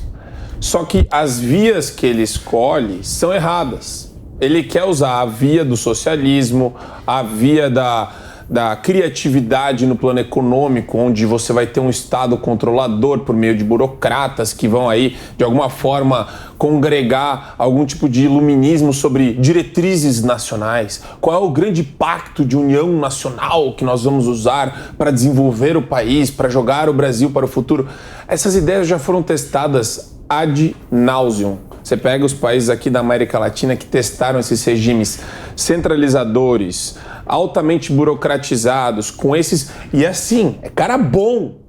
Só que as vias que ele escolhe são erradas. Ele quer usar a via do socialismo, a via da criatividade no plano econômico, onde você vai ter um Estado controlador por meio de burocratas que vão aí, de alguma forma, congregar algum tipo de iluminismo sobre diretrizes nacionais. Qual é o grande pacto de união nacional que nós vamos usar para desenvolver o país, para jogar o Brasil para o futuro? Essas ideias já foram testadas ad nauseam. Você pega os países aqui da América Latina que testaram esses regimes centralizadores, altamente burocratizados, com esses... E assim, é cara bom.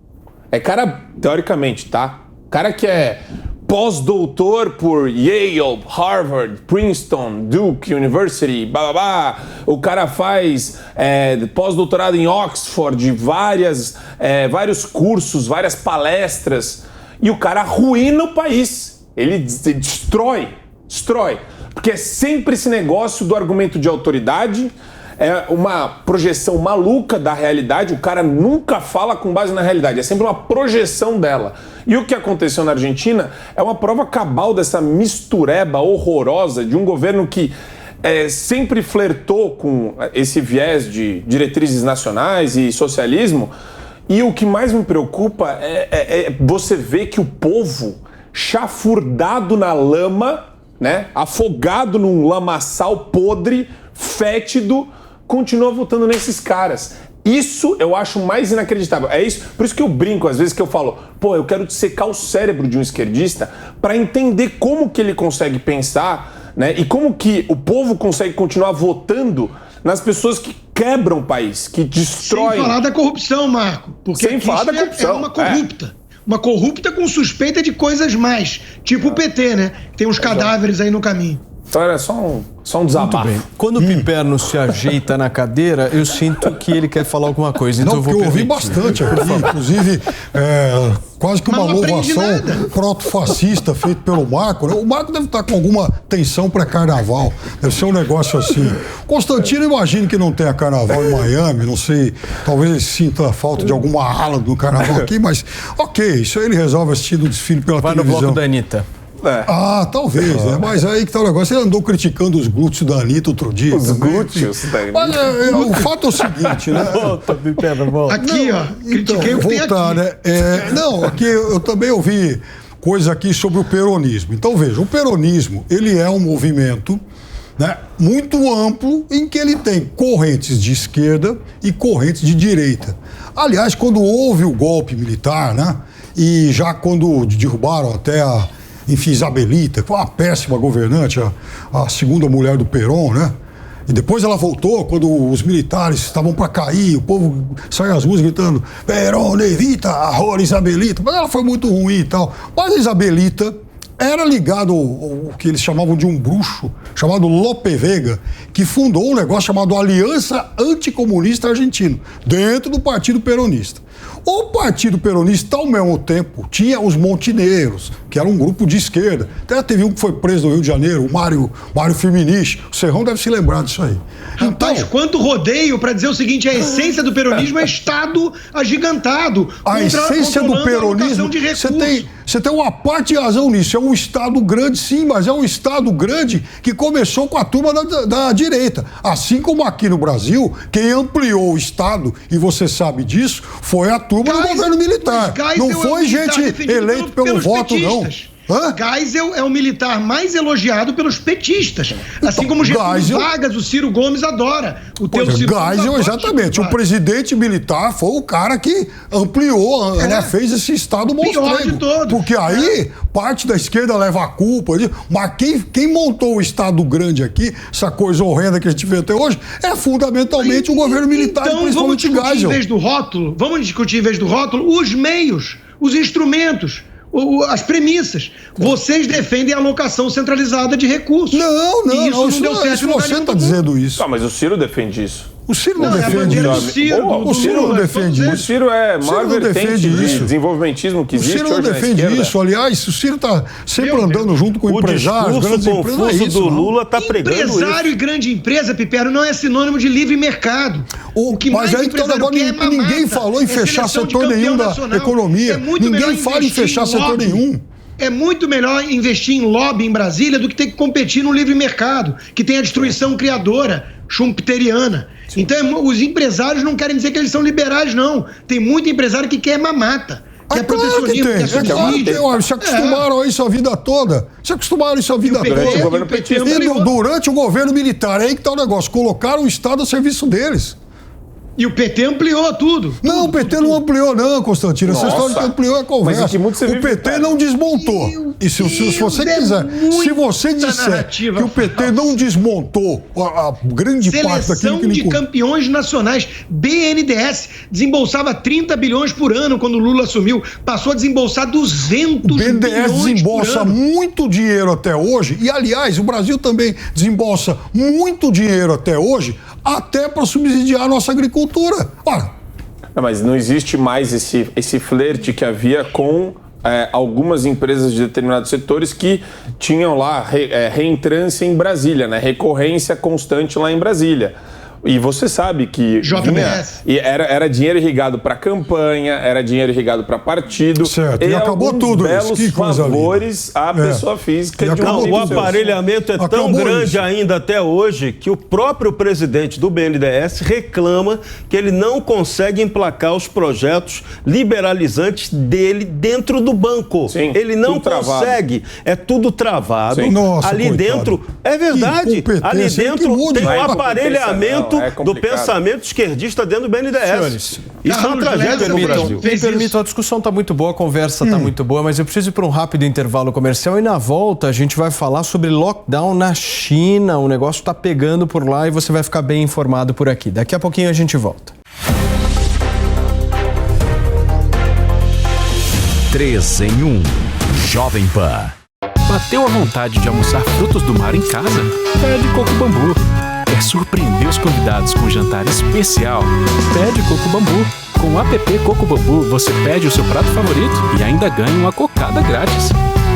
É cara, teoricamente, tá? Cara que é pós-doutor por Yale, Harvard, Princeton, Duke University, blá blá blá. O cara faz pós-doutorado em Oxford, vários cursos, várias palestras. E o cara arruína o país. Ele destrói. Porque é sempre esse negócio do argumento de autoridade, é uma projeção maluca da realidade, o cara nunca fala com base na realidade, é sempre uma projeção dela. E o que aconteceu na Argentina é uma prova cabal dessa mistureba horrorosa de um governo que sempre flertou com esse viés de diretrizes nacionais e socialismo. E o que mais me preocupa é você ver que o povo, chafurdado na lama, né, afogado num lamaçal podre, fétido, continua votando nesses caras. Isso eu acho mais inacreditável. É isso, por isso que eu brinco às vezes, que eu falo, eu quero secar o cérebro de um esquerdista para entender como que ele consegue pensar, né, e como que o povo consegue continuar votando nas pessoas que quebram o país, que destroem... Sem falar da corrupção, Marco. Porque sem falar da corrupção. É uma corrupta. Uma corrupta com suspeita de coisas mais. Tipo o PT, né? Tem uns cadáveres aí no caminho. Então era só um desabafo. Muito bem. Quando o Piperno se ajeita na cadeira, eu sinto que ele quer falar alguma coisa. Então Não, porque eu ouvi bastante aqui, inclusive quase que uma louvação proto-fascista feita pelo Marco. Né? O Marco deve estar com alguma tensão pré-carnaval. Deve ser um negócio assim. Constantino, imagino que não tenha carnaval em Miami, não sei, talvez ele sinta falta de alguma ala do carnaval aqui, mas ok, isso aí ele resolve assistindo o desfile pela televisão. Vai no bloco da Anitta. Talvez, né? Mas aí que tá o negócio. Ele andou criticando os glúteos da Anitta outro dia. Os glúteos da Anitta. Mas o fato é o seguinte, né? Volta, volta. Aqui, critiquei o que tem voltar, aqui. Né? Aqui eu também ouvi coisas aqui sobre o peronismo. Então, veja, o peronismo, ele é um movimento, né, muito amplo, em que ele tem correntes de esquerda e correntes de direita. Aliás, quando houve o golpe militar, né? E já quando derrubaram até Isabelita, que foi uma péssima governante, a segunda mulher do Perón, né? E depois ela voltou, quando os militares estavam para cair, o povo saiu às ruas gritando Perón, Evita, Ahora Isabelita. Mas ela foi muito ruim e tal. Mas a Isabelita era ligado ao que eles chamavam de um bruxo, chamado Lope Vega, que fundou um negócio chamado Aliança Anticomunista Argentino, dentro do Partido Peronista. O Partido Peronista, ao mesmo tempo, tinha os Montenegros, que era um grupo de esquerda. Até teve um que foi preso no Rio de Janeiro, o Mário Firmenich. O Serrão deve se lembrar disso aí. Rapaz, quanto rodeio para dizer o seguinte, a essência do peronismo é Estado agigantado. A essência do peronismo, você tem uma parte de razão nisso. É um Estado grande, sim, mas é um Estado grande que começou com a turma da direita. Assim como aqui no Brasil, quem ampliou o Estado, e você sabe disso, foi a turma do governo militar. Não foi gente eleita pelo voto, não. Geisel é o militar mais elogiado pelos petistas. Assim como Getúlio Vargas, o Ciro Gomes adora. Geisel, exatamente. O presidente militar foi o cara que ampliou, fez esse Estado monstrengo. Porque aí parte da esquerda leva a culpa. Mas quem montou o Estado grande aqui, essa coisa horrenda que a gente vê até hoje, é fundamentalmente o governo militar, então, principalmente Geisel. Vamos discutir em vez do rótulo os meios, os instrumentos, as premissas. Vocês defendem a alocação centralizada de recursos. Não deu certo. Você está dizendo isso. Mas o Ciro defende isso. O Ciro não defende isso. O Ciro não defende isso. O Ciro é a maior vertente de desenvolvimentismo que existe hoje na esquerda. O Ciro não defende isso. Aliás, o Ciro está sempre andando junto com empresários, grandes empresas. O discurso do Lula está pregando isso. Empresário e grande empresa, Pipero, não é sinônimo de livre mercado. Mas aí agora ninguém falou em fechar setor nenhum da economia. Ninguém fala em fechar setor nenhum. É muito melhor investir em lobby em Brasília do que ter que competir no livre mercado, que tem a destruição criadora, schumpeteriana. Então, os empresários não querem dizer que eles são liberais, não. Tem muito empresário que quer mamata, que é protecionismo, que é subsídio. Se acostumaram a isso a vida toda. Durante o governo militar, aí que tá o negócio. Colocaram o Estado a serviço deles. E o PT ampliou tudo. Não, o PT não ampliou, não, Constantino. Essa história que ampliou é conversa. O PT não desmontou. E se você quiser, se você disser que o PT não desmontou a grande parte daquilo que ele... Seleção de campeões nacionais. BNDES desembolsava 30 bilhões por ano quando o Lula assumiu. Passou a desembolsar 200 bilhões por ano. O BNDES desembolsa muito dinheiro até hoje. E, aliás, o Brasil também desembolsa muito dinheiro até hoje, até para subsidiar a nossa agricultura. Ora. Mas não existe mais esse flerte que havia com algumas empresas de determinados setores que tinham lá reentrância em Brasília, né? Recorrência constante lá em Brasília. E você sabe que era dinheiro irrigado para campanha, era dinheiro irrigado para partido. Certo, e acabou tudo isso. Belos favores à pessoa física. O aparelhamento é tão grande ainda até hoje que o próprio presidente do BNDES reclama que ele não consegue emplacar os projetos liberalizantes dele dentro do banco. Sim, ele não consegue. É tudo travado. Nossa, ali dentro, é verdade, ali dentro tem um aparelhamento do pensamento esquerdista dentro do BNDES. Senhores, isso é uma tragédia no Brasil. Me permitam, a discussão está muito boa, a conversa está muito boa, mas eu preciso ir para um rápido intervalo comercial e na volta a gente vai falar sobre lockdown na China. O negócio está pegando por lá e você vai ficar bem informado por aqui. Daqui a pouquinho a gente volta. 3 em 1. Jovem Pan. Bateu a vontade de almoçar frutos do mar em casa? Pede Coco Bambu. Quer surpreender os convidados com um jantar especial? Pede Coco Bambu. Com o app Coco Bambu, você pede o seu prato favorito e ainda ganha uma cocada grátis.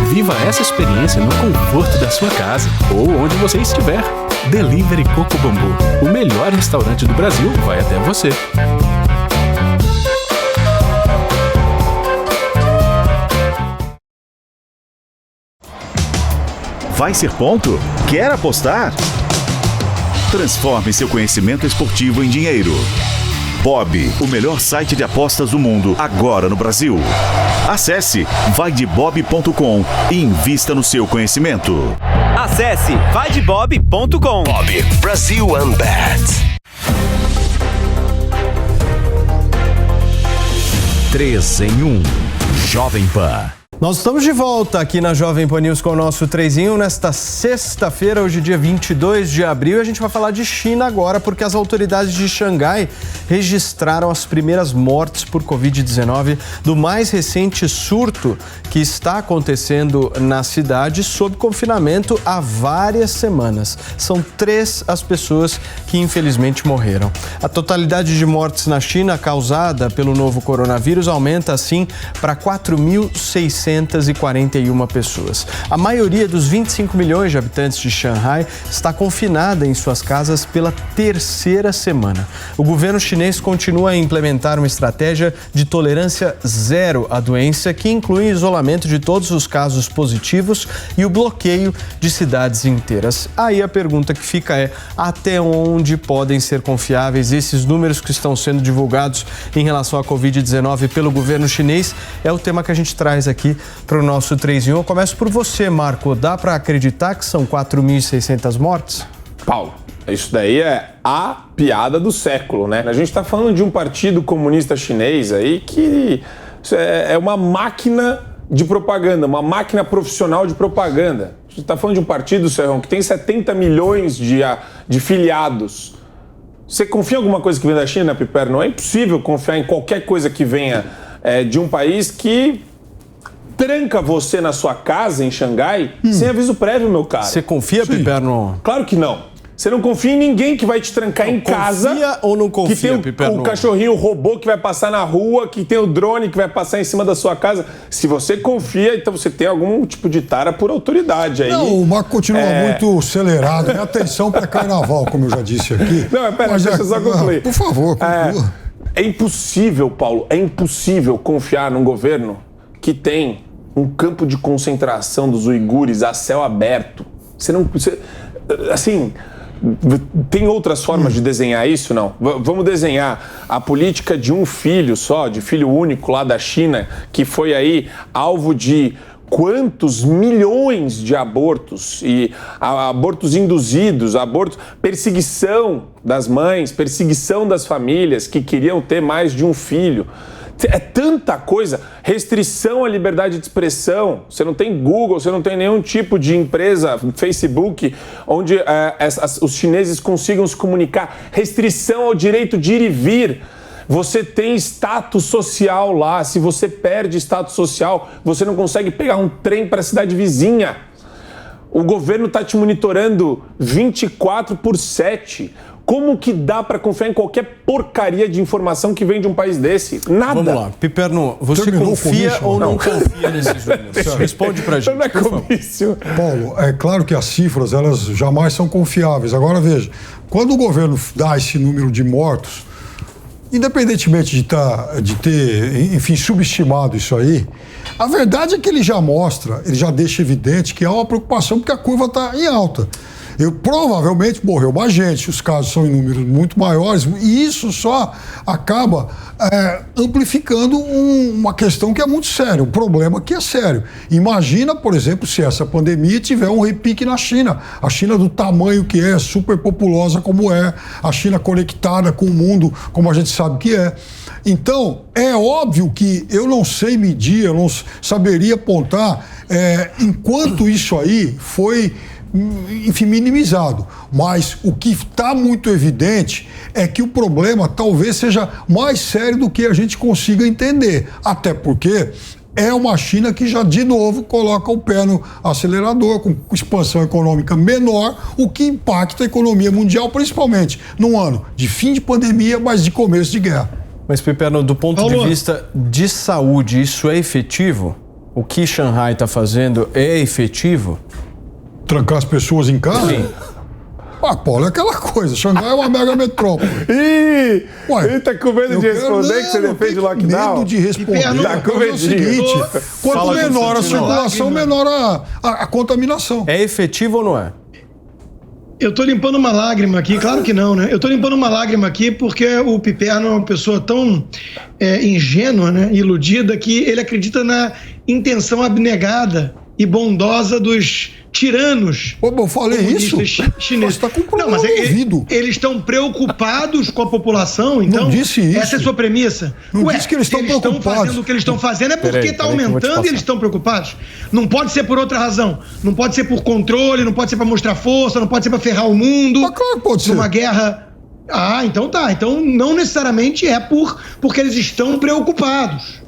Viva essa experiência no conforto da sua casa ou onde você estiver. Delivery Coco Bambu. O melhor restaurante do Brasil vai até você. Vai ser ponto? Quer apostar? Transforme seu conhecimento esportivo em dinheiro. Bob, o melhor site de apostas do mundo, agora no Brasil. Acesse vaidebob.com e invista no seu conhecimento. Acesse vaidebob.com. Bob Brasil Unbet. 3 em 1. Jovem Pan. Nós estamos de volta aqui na Jovem Pan News com o nosso 3 em 1 nesta sexta-feira, hoje dia 22 de abril. A gente vai falar de China agora, porque as autoridades de Xangai registraram as primeiras mortes por Covid-19 do mais recente surto que está acontecendo na cidade sob confinamento há várias semanas. São 3 as pessoas que infelizmente morreram. A totalidade de mortes na China causada pelo novo coronavírus aumenta assim para 4.641 pessoas. A maioria dos 25 milhões de habitantes de Xangai está confinada em suas casas pela 3ª semana. O governo chinês continua a implementar uma estratégia de tolerância zero à doença, que inclui o isolamento de todos os casos positivos e o bloqueio de cidades inteiras. Aí a pergunta que fica é: até onde podem ser confiáveis esses números que estão sendo divulgados em relação à Covid-19 pelo governo chinês? É o tema que a gente traz aqui para o nosso 3 em 1. Eu começo por você, Marco. Dá para acreditar que são 4.600 mortes? Paulo, isso daí é a piada do século, né? A gente está falando de um partido comunista chinês aí que é uma máquina de propaganda, uma máquina profissional de propaganda. A gente está falando de um partido, Serrão, que tem 70 milhões de filiados. Você confia em alguma coisa que vem da China, Piperno? É impossível confiar em qualquer coisa que venha de um país que tranca você na sua casa em Xangai sem aviso prévio, meu cara. Você confia, Piperno? Claro que não. Você não confia em ninguém que vai te trancar em casa. Confia ou não confia, que tem Piperno? O cachorrinho, o robô que vai passar na rua, que tem o drone que vai passar em cima da sua casa. Se você confia, então você tem algum tipo de tara por autoridade aí. Não, o Marco continua muito acelerado. Minha atenção para carnaval, como eu já disse aqui. Não, pera, deixa eu só concluir. Por favor, conclua. É impossível, Paulo, é impossível confiar num governo que tem um campo de concentração dos uigures a céu aberto. Assim, tem outras formas de desenhar isso? Não. Vamos desenhar a política de um filho só, de filho único lá da China, que foi aí alvo de quantos milhões de abortos, e abortos induzidos, perseguição das mães, perseguição das famílias que queriam ter mais de um filho. É tanta coisa, restrição à liberdade de expressão. Você não tem Google, você não tem nenhum tipo de empresa, Facebook, onde os chineses consigam se comunicar. Restrição ao direito de ir e vir. Você tem status social lá. Se você perde status social, você não consegue pegar um trem para a cidade vizinha. O governo está te monitorando 24/7. Como que dá para confiar em qualquer porcaria de informação que vem de um país desse? Nada. Vamos lá. Piperno, você confia ou não confia nesses números? Responde pra gente, por favor. Paulo, é claro que as cifras, elas jamais são confiáveis. Agora, veja, quando o governo dá esse número de mortos, independentemente de ter, enfim, subestimado isso aí, a verdade é que ele já mostra, ele já deixa evidente que há uma preocupação porque a curva está em alta. Provavelmente morreu mais gente, os casos são em números muito maiores, e isso só acaba amplificando uma questão que é muito séria, um problema que é sério. Imagina, por exemplo, se essa pandemia tiver um repique na China. A China do tamanho que é, super populosa como é, a China conectada com o mundo como a gente sabe que é. Então, é óbvio que eu não sei medir, eu não saberia apontar enquanto isso aí foi, enfim, minimizado. Mas o que está muito evidente é que o problema talvez seja mais sério do que a gente consiga entender. Até porque é uma China que já, de novo, coloca o pé no acelerador, com expansão econômica menor, o que impacta a economia mundial, principalmente num ano de fim de pandemia, mas de começo de guerra. Mas, Piperno, do ponto de vista de saúde, isso é efetivo? O que Xangai está fazendo é efetivo? Trancar as pessoas em casa? Sim. Paulo, é aquela coisa. Xangai é uma mega metrópole. Ele tá com medo de responder que você defende o lockdown? Medo de responder. Tá com É o seguinte, quanto menor a circulação, menor a contaminação. É efetivo ou não é? Eu tô limpando uma lágrima aqui, claro que não, né? Eu tô limpando uma lágrima aqui porque o Piperno é uma pessoa tão ingênua, né? Iludida, que ele acredita na intenção abnegada e bondosa dos tiranos. Eu falei isso? Chineses. Você tá com não, mas eles estão preocupados com a população, então. Não disse isso. Essa é a sua premissa. Não disse que eles estão preocupados. Estão fazendo o que eles estão fazendo é porque está aumentando e eles estão preocupados. Não pode ser por outra razão. Não pode ser por controle, não pode ser para mostrar força, não pode ser para ferrar o mundo. Mas claro que pode ser. Numa guerra. Ah, então tá. Então não necessariamente é porque eles estão preocupados,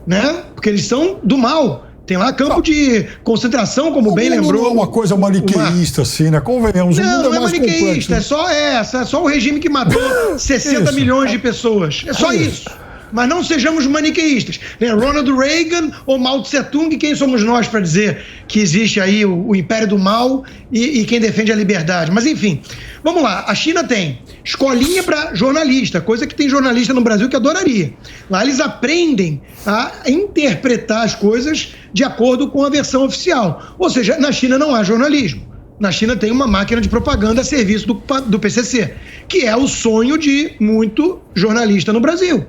né? Porque eles são do mal. Tem lá campo de concentração, como bem lembrou. Não é uma coisa maniqueísta, assim, né? Convenhamos. Não é maniqueísta. É só o regime que matou 60 milhões de pessoas. É só isso. Mas não sejamos maniqueístas. Ronald Reagan ou Mao Tse-tung, quem somos nós para dizer que existe aí o império do mal e quem defende a liberdade? Mas enfim, vamos lá. A China tem escolinha para jornalista, coisa que tem jornalista no Brasil que adoraria. Lá eles aprendem a interpretar as coisas de acordo com a versão oficial. Ou seja, na China não há jornalismo. Na China tem uma máquina de propaganda a serviço do PCC, que é o sonho de muito jornalista no Brasil.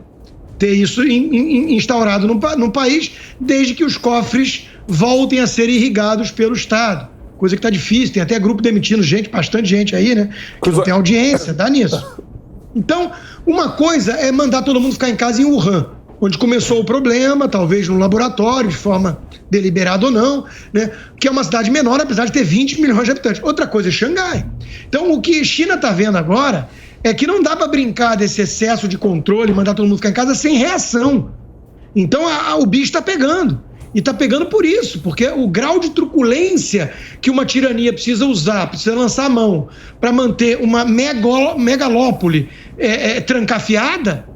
ter isso instaurado no país, desde que os cofres voltem a ser irrigados pelo Estado. Coisa que está difícil, tem até grupo demitindo gente, bastante gente aí, né? Que não tem audiência, dá nisso. Então, uma coisa é mandar todo mundo ficar em casa em Wuhan, onde começou o problema, talvez no laboratório, de forma deliberada ou não, né? Que é uma cidade menor, apesar de ter 20 milhões de habitantes. Outra coisa é Xangai. Então, o que a China está vendo agora é que não dá para brincar desse excesso de controle, mandar todo mundo ficar em casa sem reação. Então, o bicho está pegando. E está pegando por isso, porque o grau de truculência que uma tirania precisa usar, precisa lançar a mão para manter uma megalópole trancafiada,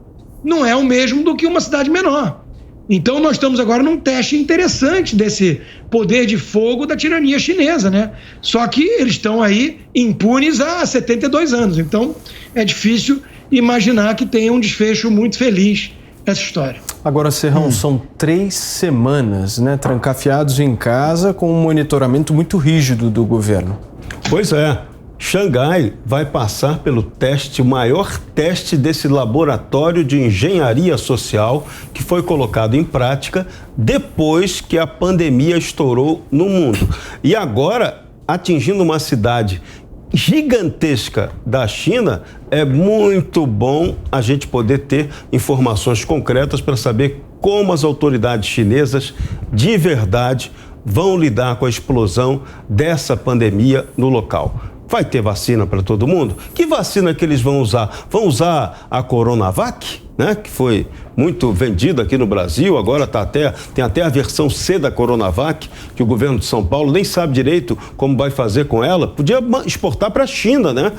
não é o mesmo do que uma cidade menor. Então nós estamos agora num teste interessante desse poder de fogo da tirania chinesa, né? Só que eles estão aí impunes há 72 anos, então é difícil imaginar que tenha um desfecho muito feliz essa história. Agora, Serrão, são 3 semanas, né, trancafiados em casa com um monitoramento muito rígido do governo. Pois é. Xangai vai passar pelo teste, o maior teste desse laboratório de engenharia social que foi colocado em prática depois que a pandemia estourou no mundo. E agora, atingindo uma cidade gigantesca da China, é muito bom a gente poder ter informações concretas para saber como as autoridades chinesas, de verdade, vão lidar com a explosão dessa pandemia no local. Vai ter vacina para todo mundo? Que vacina que eles vão usar? Vão usar a Coronavac, né? Que foi muito vendida aqui no Brasil, agora tem até a versão C da Coronavac, que o governo de São Paulo nem sabe direito como vai fazer com ela. Podia exportar para a China, né?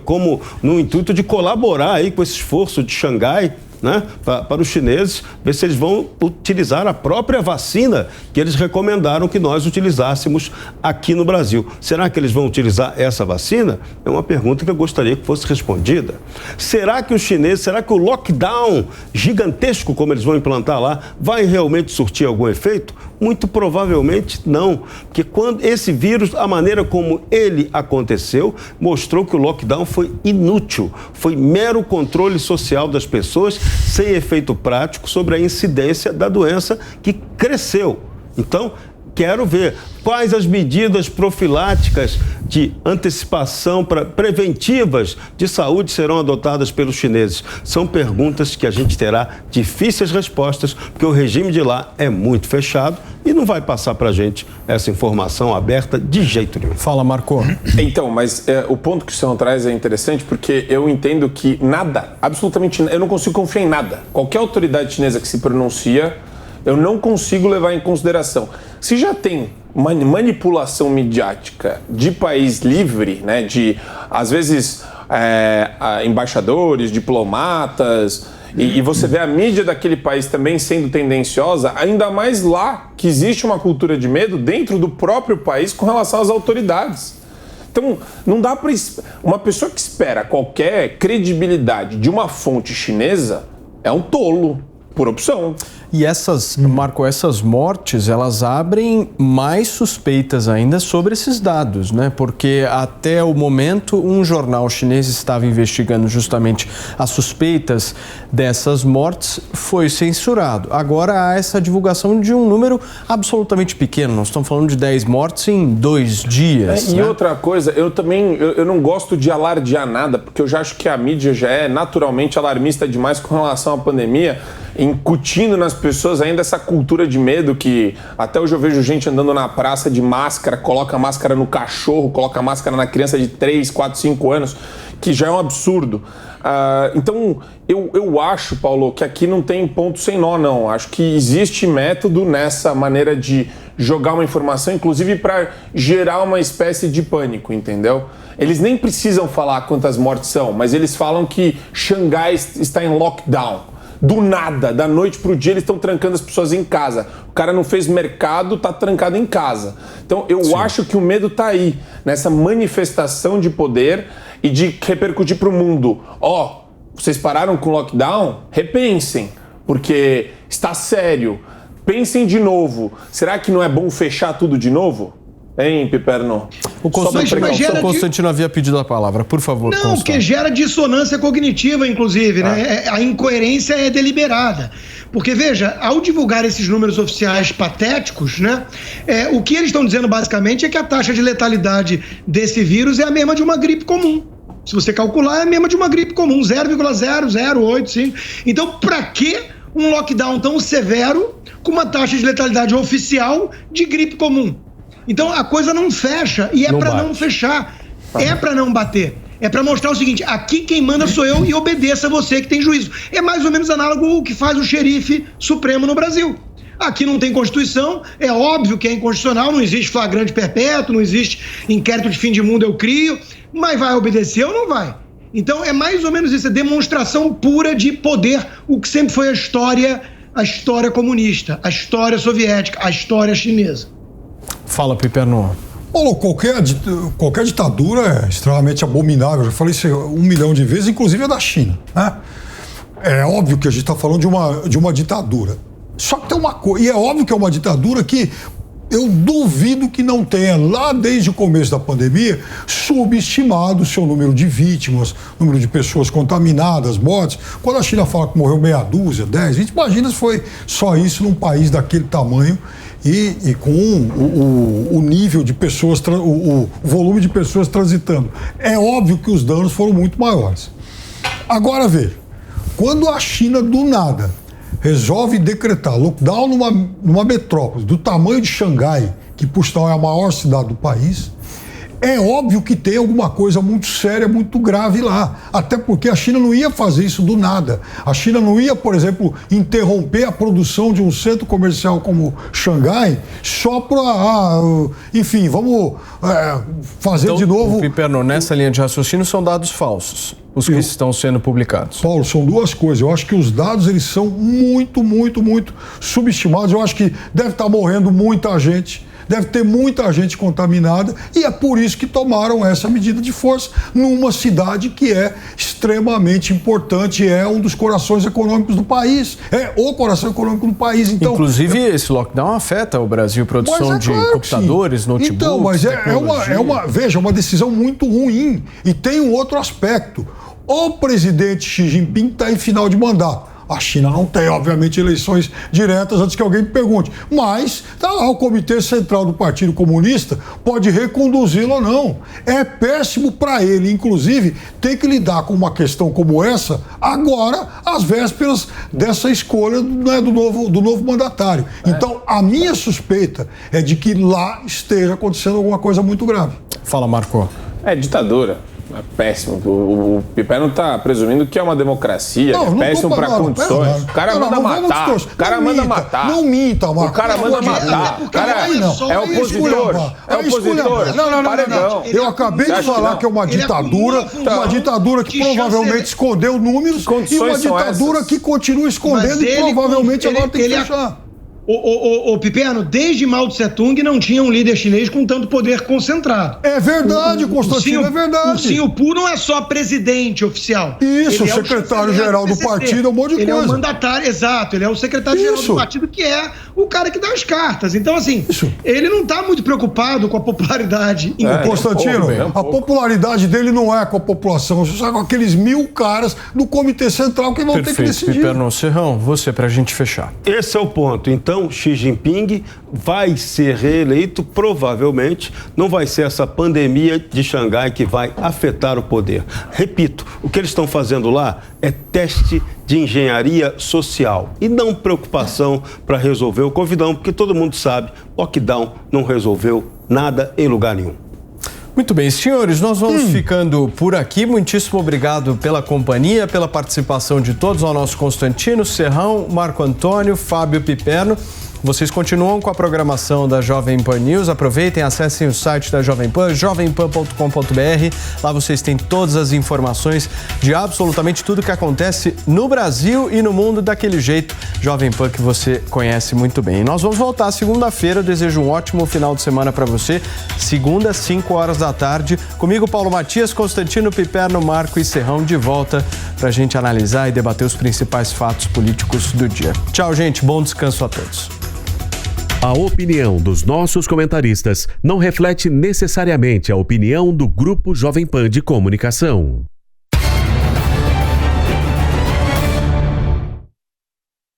Como no intuito de colaborar aí com esse esforço de Xangai, né, para os chineses, ver se eles vão utilizar a própria vacina que eles recomendaram que nós utilizássemos aqui no Brasil. Será que eles vão utilizar essa vacina? É uma pergunta que eu gostaria que fosse respondida. Será que o lockdown gigantesco, como eles vão implantar lá, vai realmente surtir algum efeito? Muito provavelmente não, porque quando esse vírus, a maneira como ele aconteceu, mostrou que o lockdown foi inútil, foi mero controle social das pessoas, sem efeito prático sobre a incidência da doença que cresceu. Então, quero ver quais as medidas profiláticas de antecipação preventivas de saúde serão adotadas pelos chineses. São perguntas que a gente terá difíceis respostas, porque o regime de lá é muito fechado e não vai passar para a gente essa informação aberta de jeito nenhum. Fala, Marco. Então, mas o ponto que o senhor traz é interessante, porque eu entendo que nada, absolutamente nada, eu não consigo confiar em nada. Qualquer autoridade chinesa que se pronuncia, eu não consigo levar em consideração. Se já tem manipulação midiática de país livre, né, de, às vezes, embaixadores, diplomatas, e você vê a mídia daquele país também sendo tendenciosa, ainda mais lá que existe uma cultura de medo dentro do próprio país com relação às autoridades. Então, não dá para... Uma pessoa que espera qualquer credibilidade de uma fonte chinesa é um tolo, por opção. E Marco, essas mortes, elas abrem mais suspeitas ainda sobre esses dados, né? Porque até o momento, um jornal chinês estava investigando justamente as suspeitas dessas mortes, foi censurado. Agora há essa divulgação de um número absolutamente pequeno. Nós estamos falando de 10 mortes em 2 dias. E outra coisa, eu não gosto de alardear nada, porque eu já acho que a mídia já é naturalmente alarmista demais com relação à pandemia, incutindo nas pessoas ainda essa cultura de medo que até hoje eu vejo gente andando na praça de máscara, coloca máscara no cachorro, coloca máscara na criança de 3, 4, 5 anos, que já é um absurdo. Então, eu acho, Paulo, que aqui não tem ponto sem nó, não. Acho que existe método nessa maneira de jogar uma informação, inclusive para gerar uma espécie de pânico, entendeu? Eles nem precisam falar quantas mortes são, mas eles falam que Xangai está em lockdown. Do nada, da noite pro dia, eles estão trancando as pessoas em casa. O cara não fez mercado, tá trancado em casa. Então, eu acho que o medo tá aí, nessa manifestação de poder e de repercutir pro mundo. Vocês pararam com o lockdown? Repensem, porque está sério. Pensem de novo. Será que não é bom fechar tudo de novo? Hein, Piperno? O Constantino havia pedido a palavra, por favor. Não, porque gera dissonância cognitiva, inclusive, né? A incoerência é deliberada. Porque, veja, ao divulgar esses números oficiais patéticos, né? O que eles estão dizendo basicamente é que a taxa de letalidade desse vírus é a mesma de uma gripe comum. Se você calcular, é a mesma de uma gripe comum, 0,0085. Então, para que um lockdown tão severo com uma taxa de letalidade oficial de gripe comum? Então, a coisa não fecha e é para não fechar, é para não bater. É para mostrar o seguinte, aqui quem manda sou eu e obedeça a você que tem juízo. É mais ou menos análogo ao que faz o xerife supremo no Brasil. Aqui não tem Constituição, é óbvio que é inconstitucional, não existe flagrante perpétuo, não existe inquérito de fim de mundo eu crio, mas vai obedecer ou não vai? Então é mais ou menos isso, é demonstração pura de poder, o que sempre foi a história comunista, a história soviética, a história chinesa. Fala, Piperno. Paulo, qualquer ditadura é extremamente abominável, eu já falei isso 1 milhão de vezes, inclusive a da China, né? É óbvio que a gente está falando de uma ditadura. Só que tem uma coisa, e é óbvio que é uma ditadura que eu duvido que não tenha, lá desde o começo da pandemia, subestimado o seu número de vítimas, número de pessoas contaminadas, mortes. Quando a China fala que morreu meia dúzia, 10, 20, imagina se foi só isso num país daquele tamanho e com o nível de pessoas, o volume de pessoas transitando. É óbvio que os danos foram muito maiores. Agora veja, quando a China do nada resolve decretar lockdown numa metrópole do tamanho de Xangai, que por sinal é a maior cidade do país, é óbvio que tem alguma coisa muito séria, muito grave lá. Até porque a China não ia fazer isso do nada. A China não ia, por exemplo, interromper a produção de um centro comercial como Xangai só para, enfim, vamos fazer então, de novo... Piperno, nessa linha de raciocínio são dados falsos, os que estão sendo publicados. Paulo, são duas coisas. Eu acho que os dados eles são muito subestimados. Eu acho que deve estar morrendo muita gente. Deve ter muita gente contaminada e é por isso que tomaram essa medida de força numa cidade que é extremamente importante, é um dos corações econômicos do país, é o coração econômico do país. Então, inclusive, esse lockdown afeta o Brasil, produção de computadores, notebooks, então, mas veja, uma decisão muito ruim. E tem um outro aspecto. O presidente Xi Jinping está em final de mandato. A China não tem, obviamente, eleições diretas antes que alguém me pergunte. Mas o Comitê Central do Partido Comunista pode reconduzi-lo ou não. É péssimo para ele, inclusive, ter que lidar com uma questão como essa agora, às vésperas dessa escolha, né, do novo mandatário. Então, a minha suspeita é de que lá esteja acontecendo alguma coisa muito grave. Fala, Marco. É ditadura. É péssimo. O Piperno está presumindo que é uma democracia, é péssimo para condições. O cara manda matar. O cara manda matar. Não minta, Marco. O cara manda matar. O cara é opositor. É opositor. Não. Eu acabei de falar que é uma ditadura que provavelmente escondeu números e uma ditadura que continua escondendo e provavelmente agora tem que fechar. O Piperno, desde Mao Tse Tung não tinha um líder chinês com tanto poder concentrado. É verdade, Constantino, é verdade. O Xinhu não é só presidente oficial. Isso, o secretário-geral do partido é um monte de coisa. Ele é o mandatário, exato, ele é o secretário-geral do partido, que é o cara que dá as cartas. Então, assim, ele não está muito preocupado com a popularidade. Constantino, a popularidade dele não é com a população, só com aqueles 1000 caras do Comitê Central que vão ter que decidir. Piperno, Serrão, você pra gente fechar. Esse é o ponto. Então, Xi Jinping vai ser reeleito, provavelmente. Não vai ser essa pandemia de Xangai que vai afetar o poder. Repito, o que eles estão fazendo lá é teste de engenharia social e não preocupação para resolver o Covidão, porque todo mundo sabe, lockdown não resolveu nada em lugar nenhum. Muito bem, senhores, nós vamos ficando por aqui. Muitíssimo obrigado pela companhia, pela participação de todos, ao nosso Constantino, Serrão, Marco Antônio, Fábio Piperno. Vocês continuam com a programação da Jovem Pan News. Aproveitem, acessem o site da Jovem Pan, jovempan.com.br. Lá vocês têm todas as informações de absolutamente tudo que acontece no Brasil e no mundo daquele jeito. Jovem Pan que você conhece muito bem. Nós vamos voltar segunda-feira. Eu desejo um ótimo final de semana para você. Segunda, 5 horas da tarde. Comigo, Paulo Matias, Constantino, Piperno, Marco e Serrão de volta para a gente analisar e debater os principais fatos políticos do dia. Tchau, gente. Bom descanso a todos. A opinião dos nossos comentaristas não reflete necessariamente a opinião do Grupo Jovem Pan de Comunicação.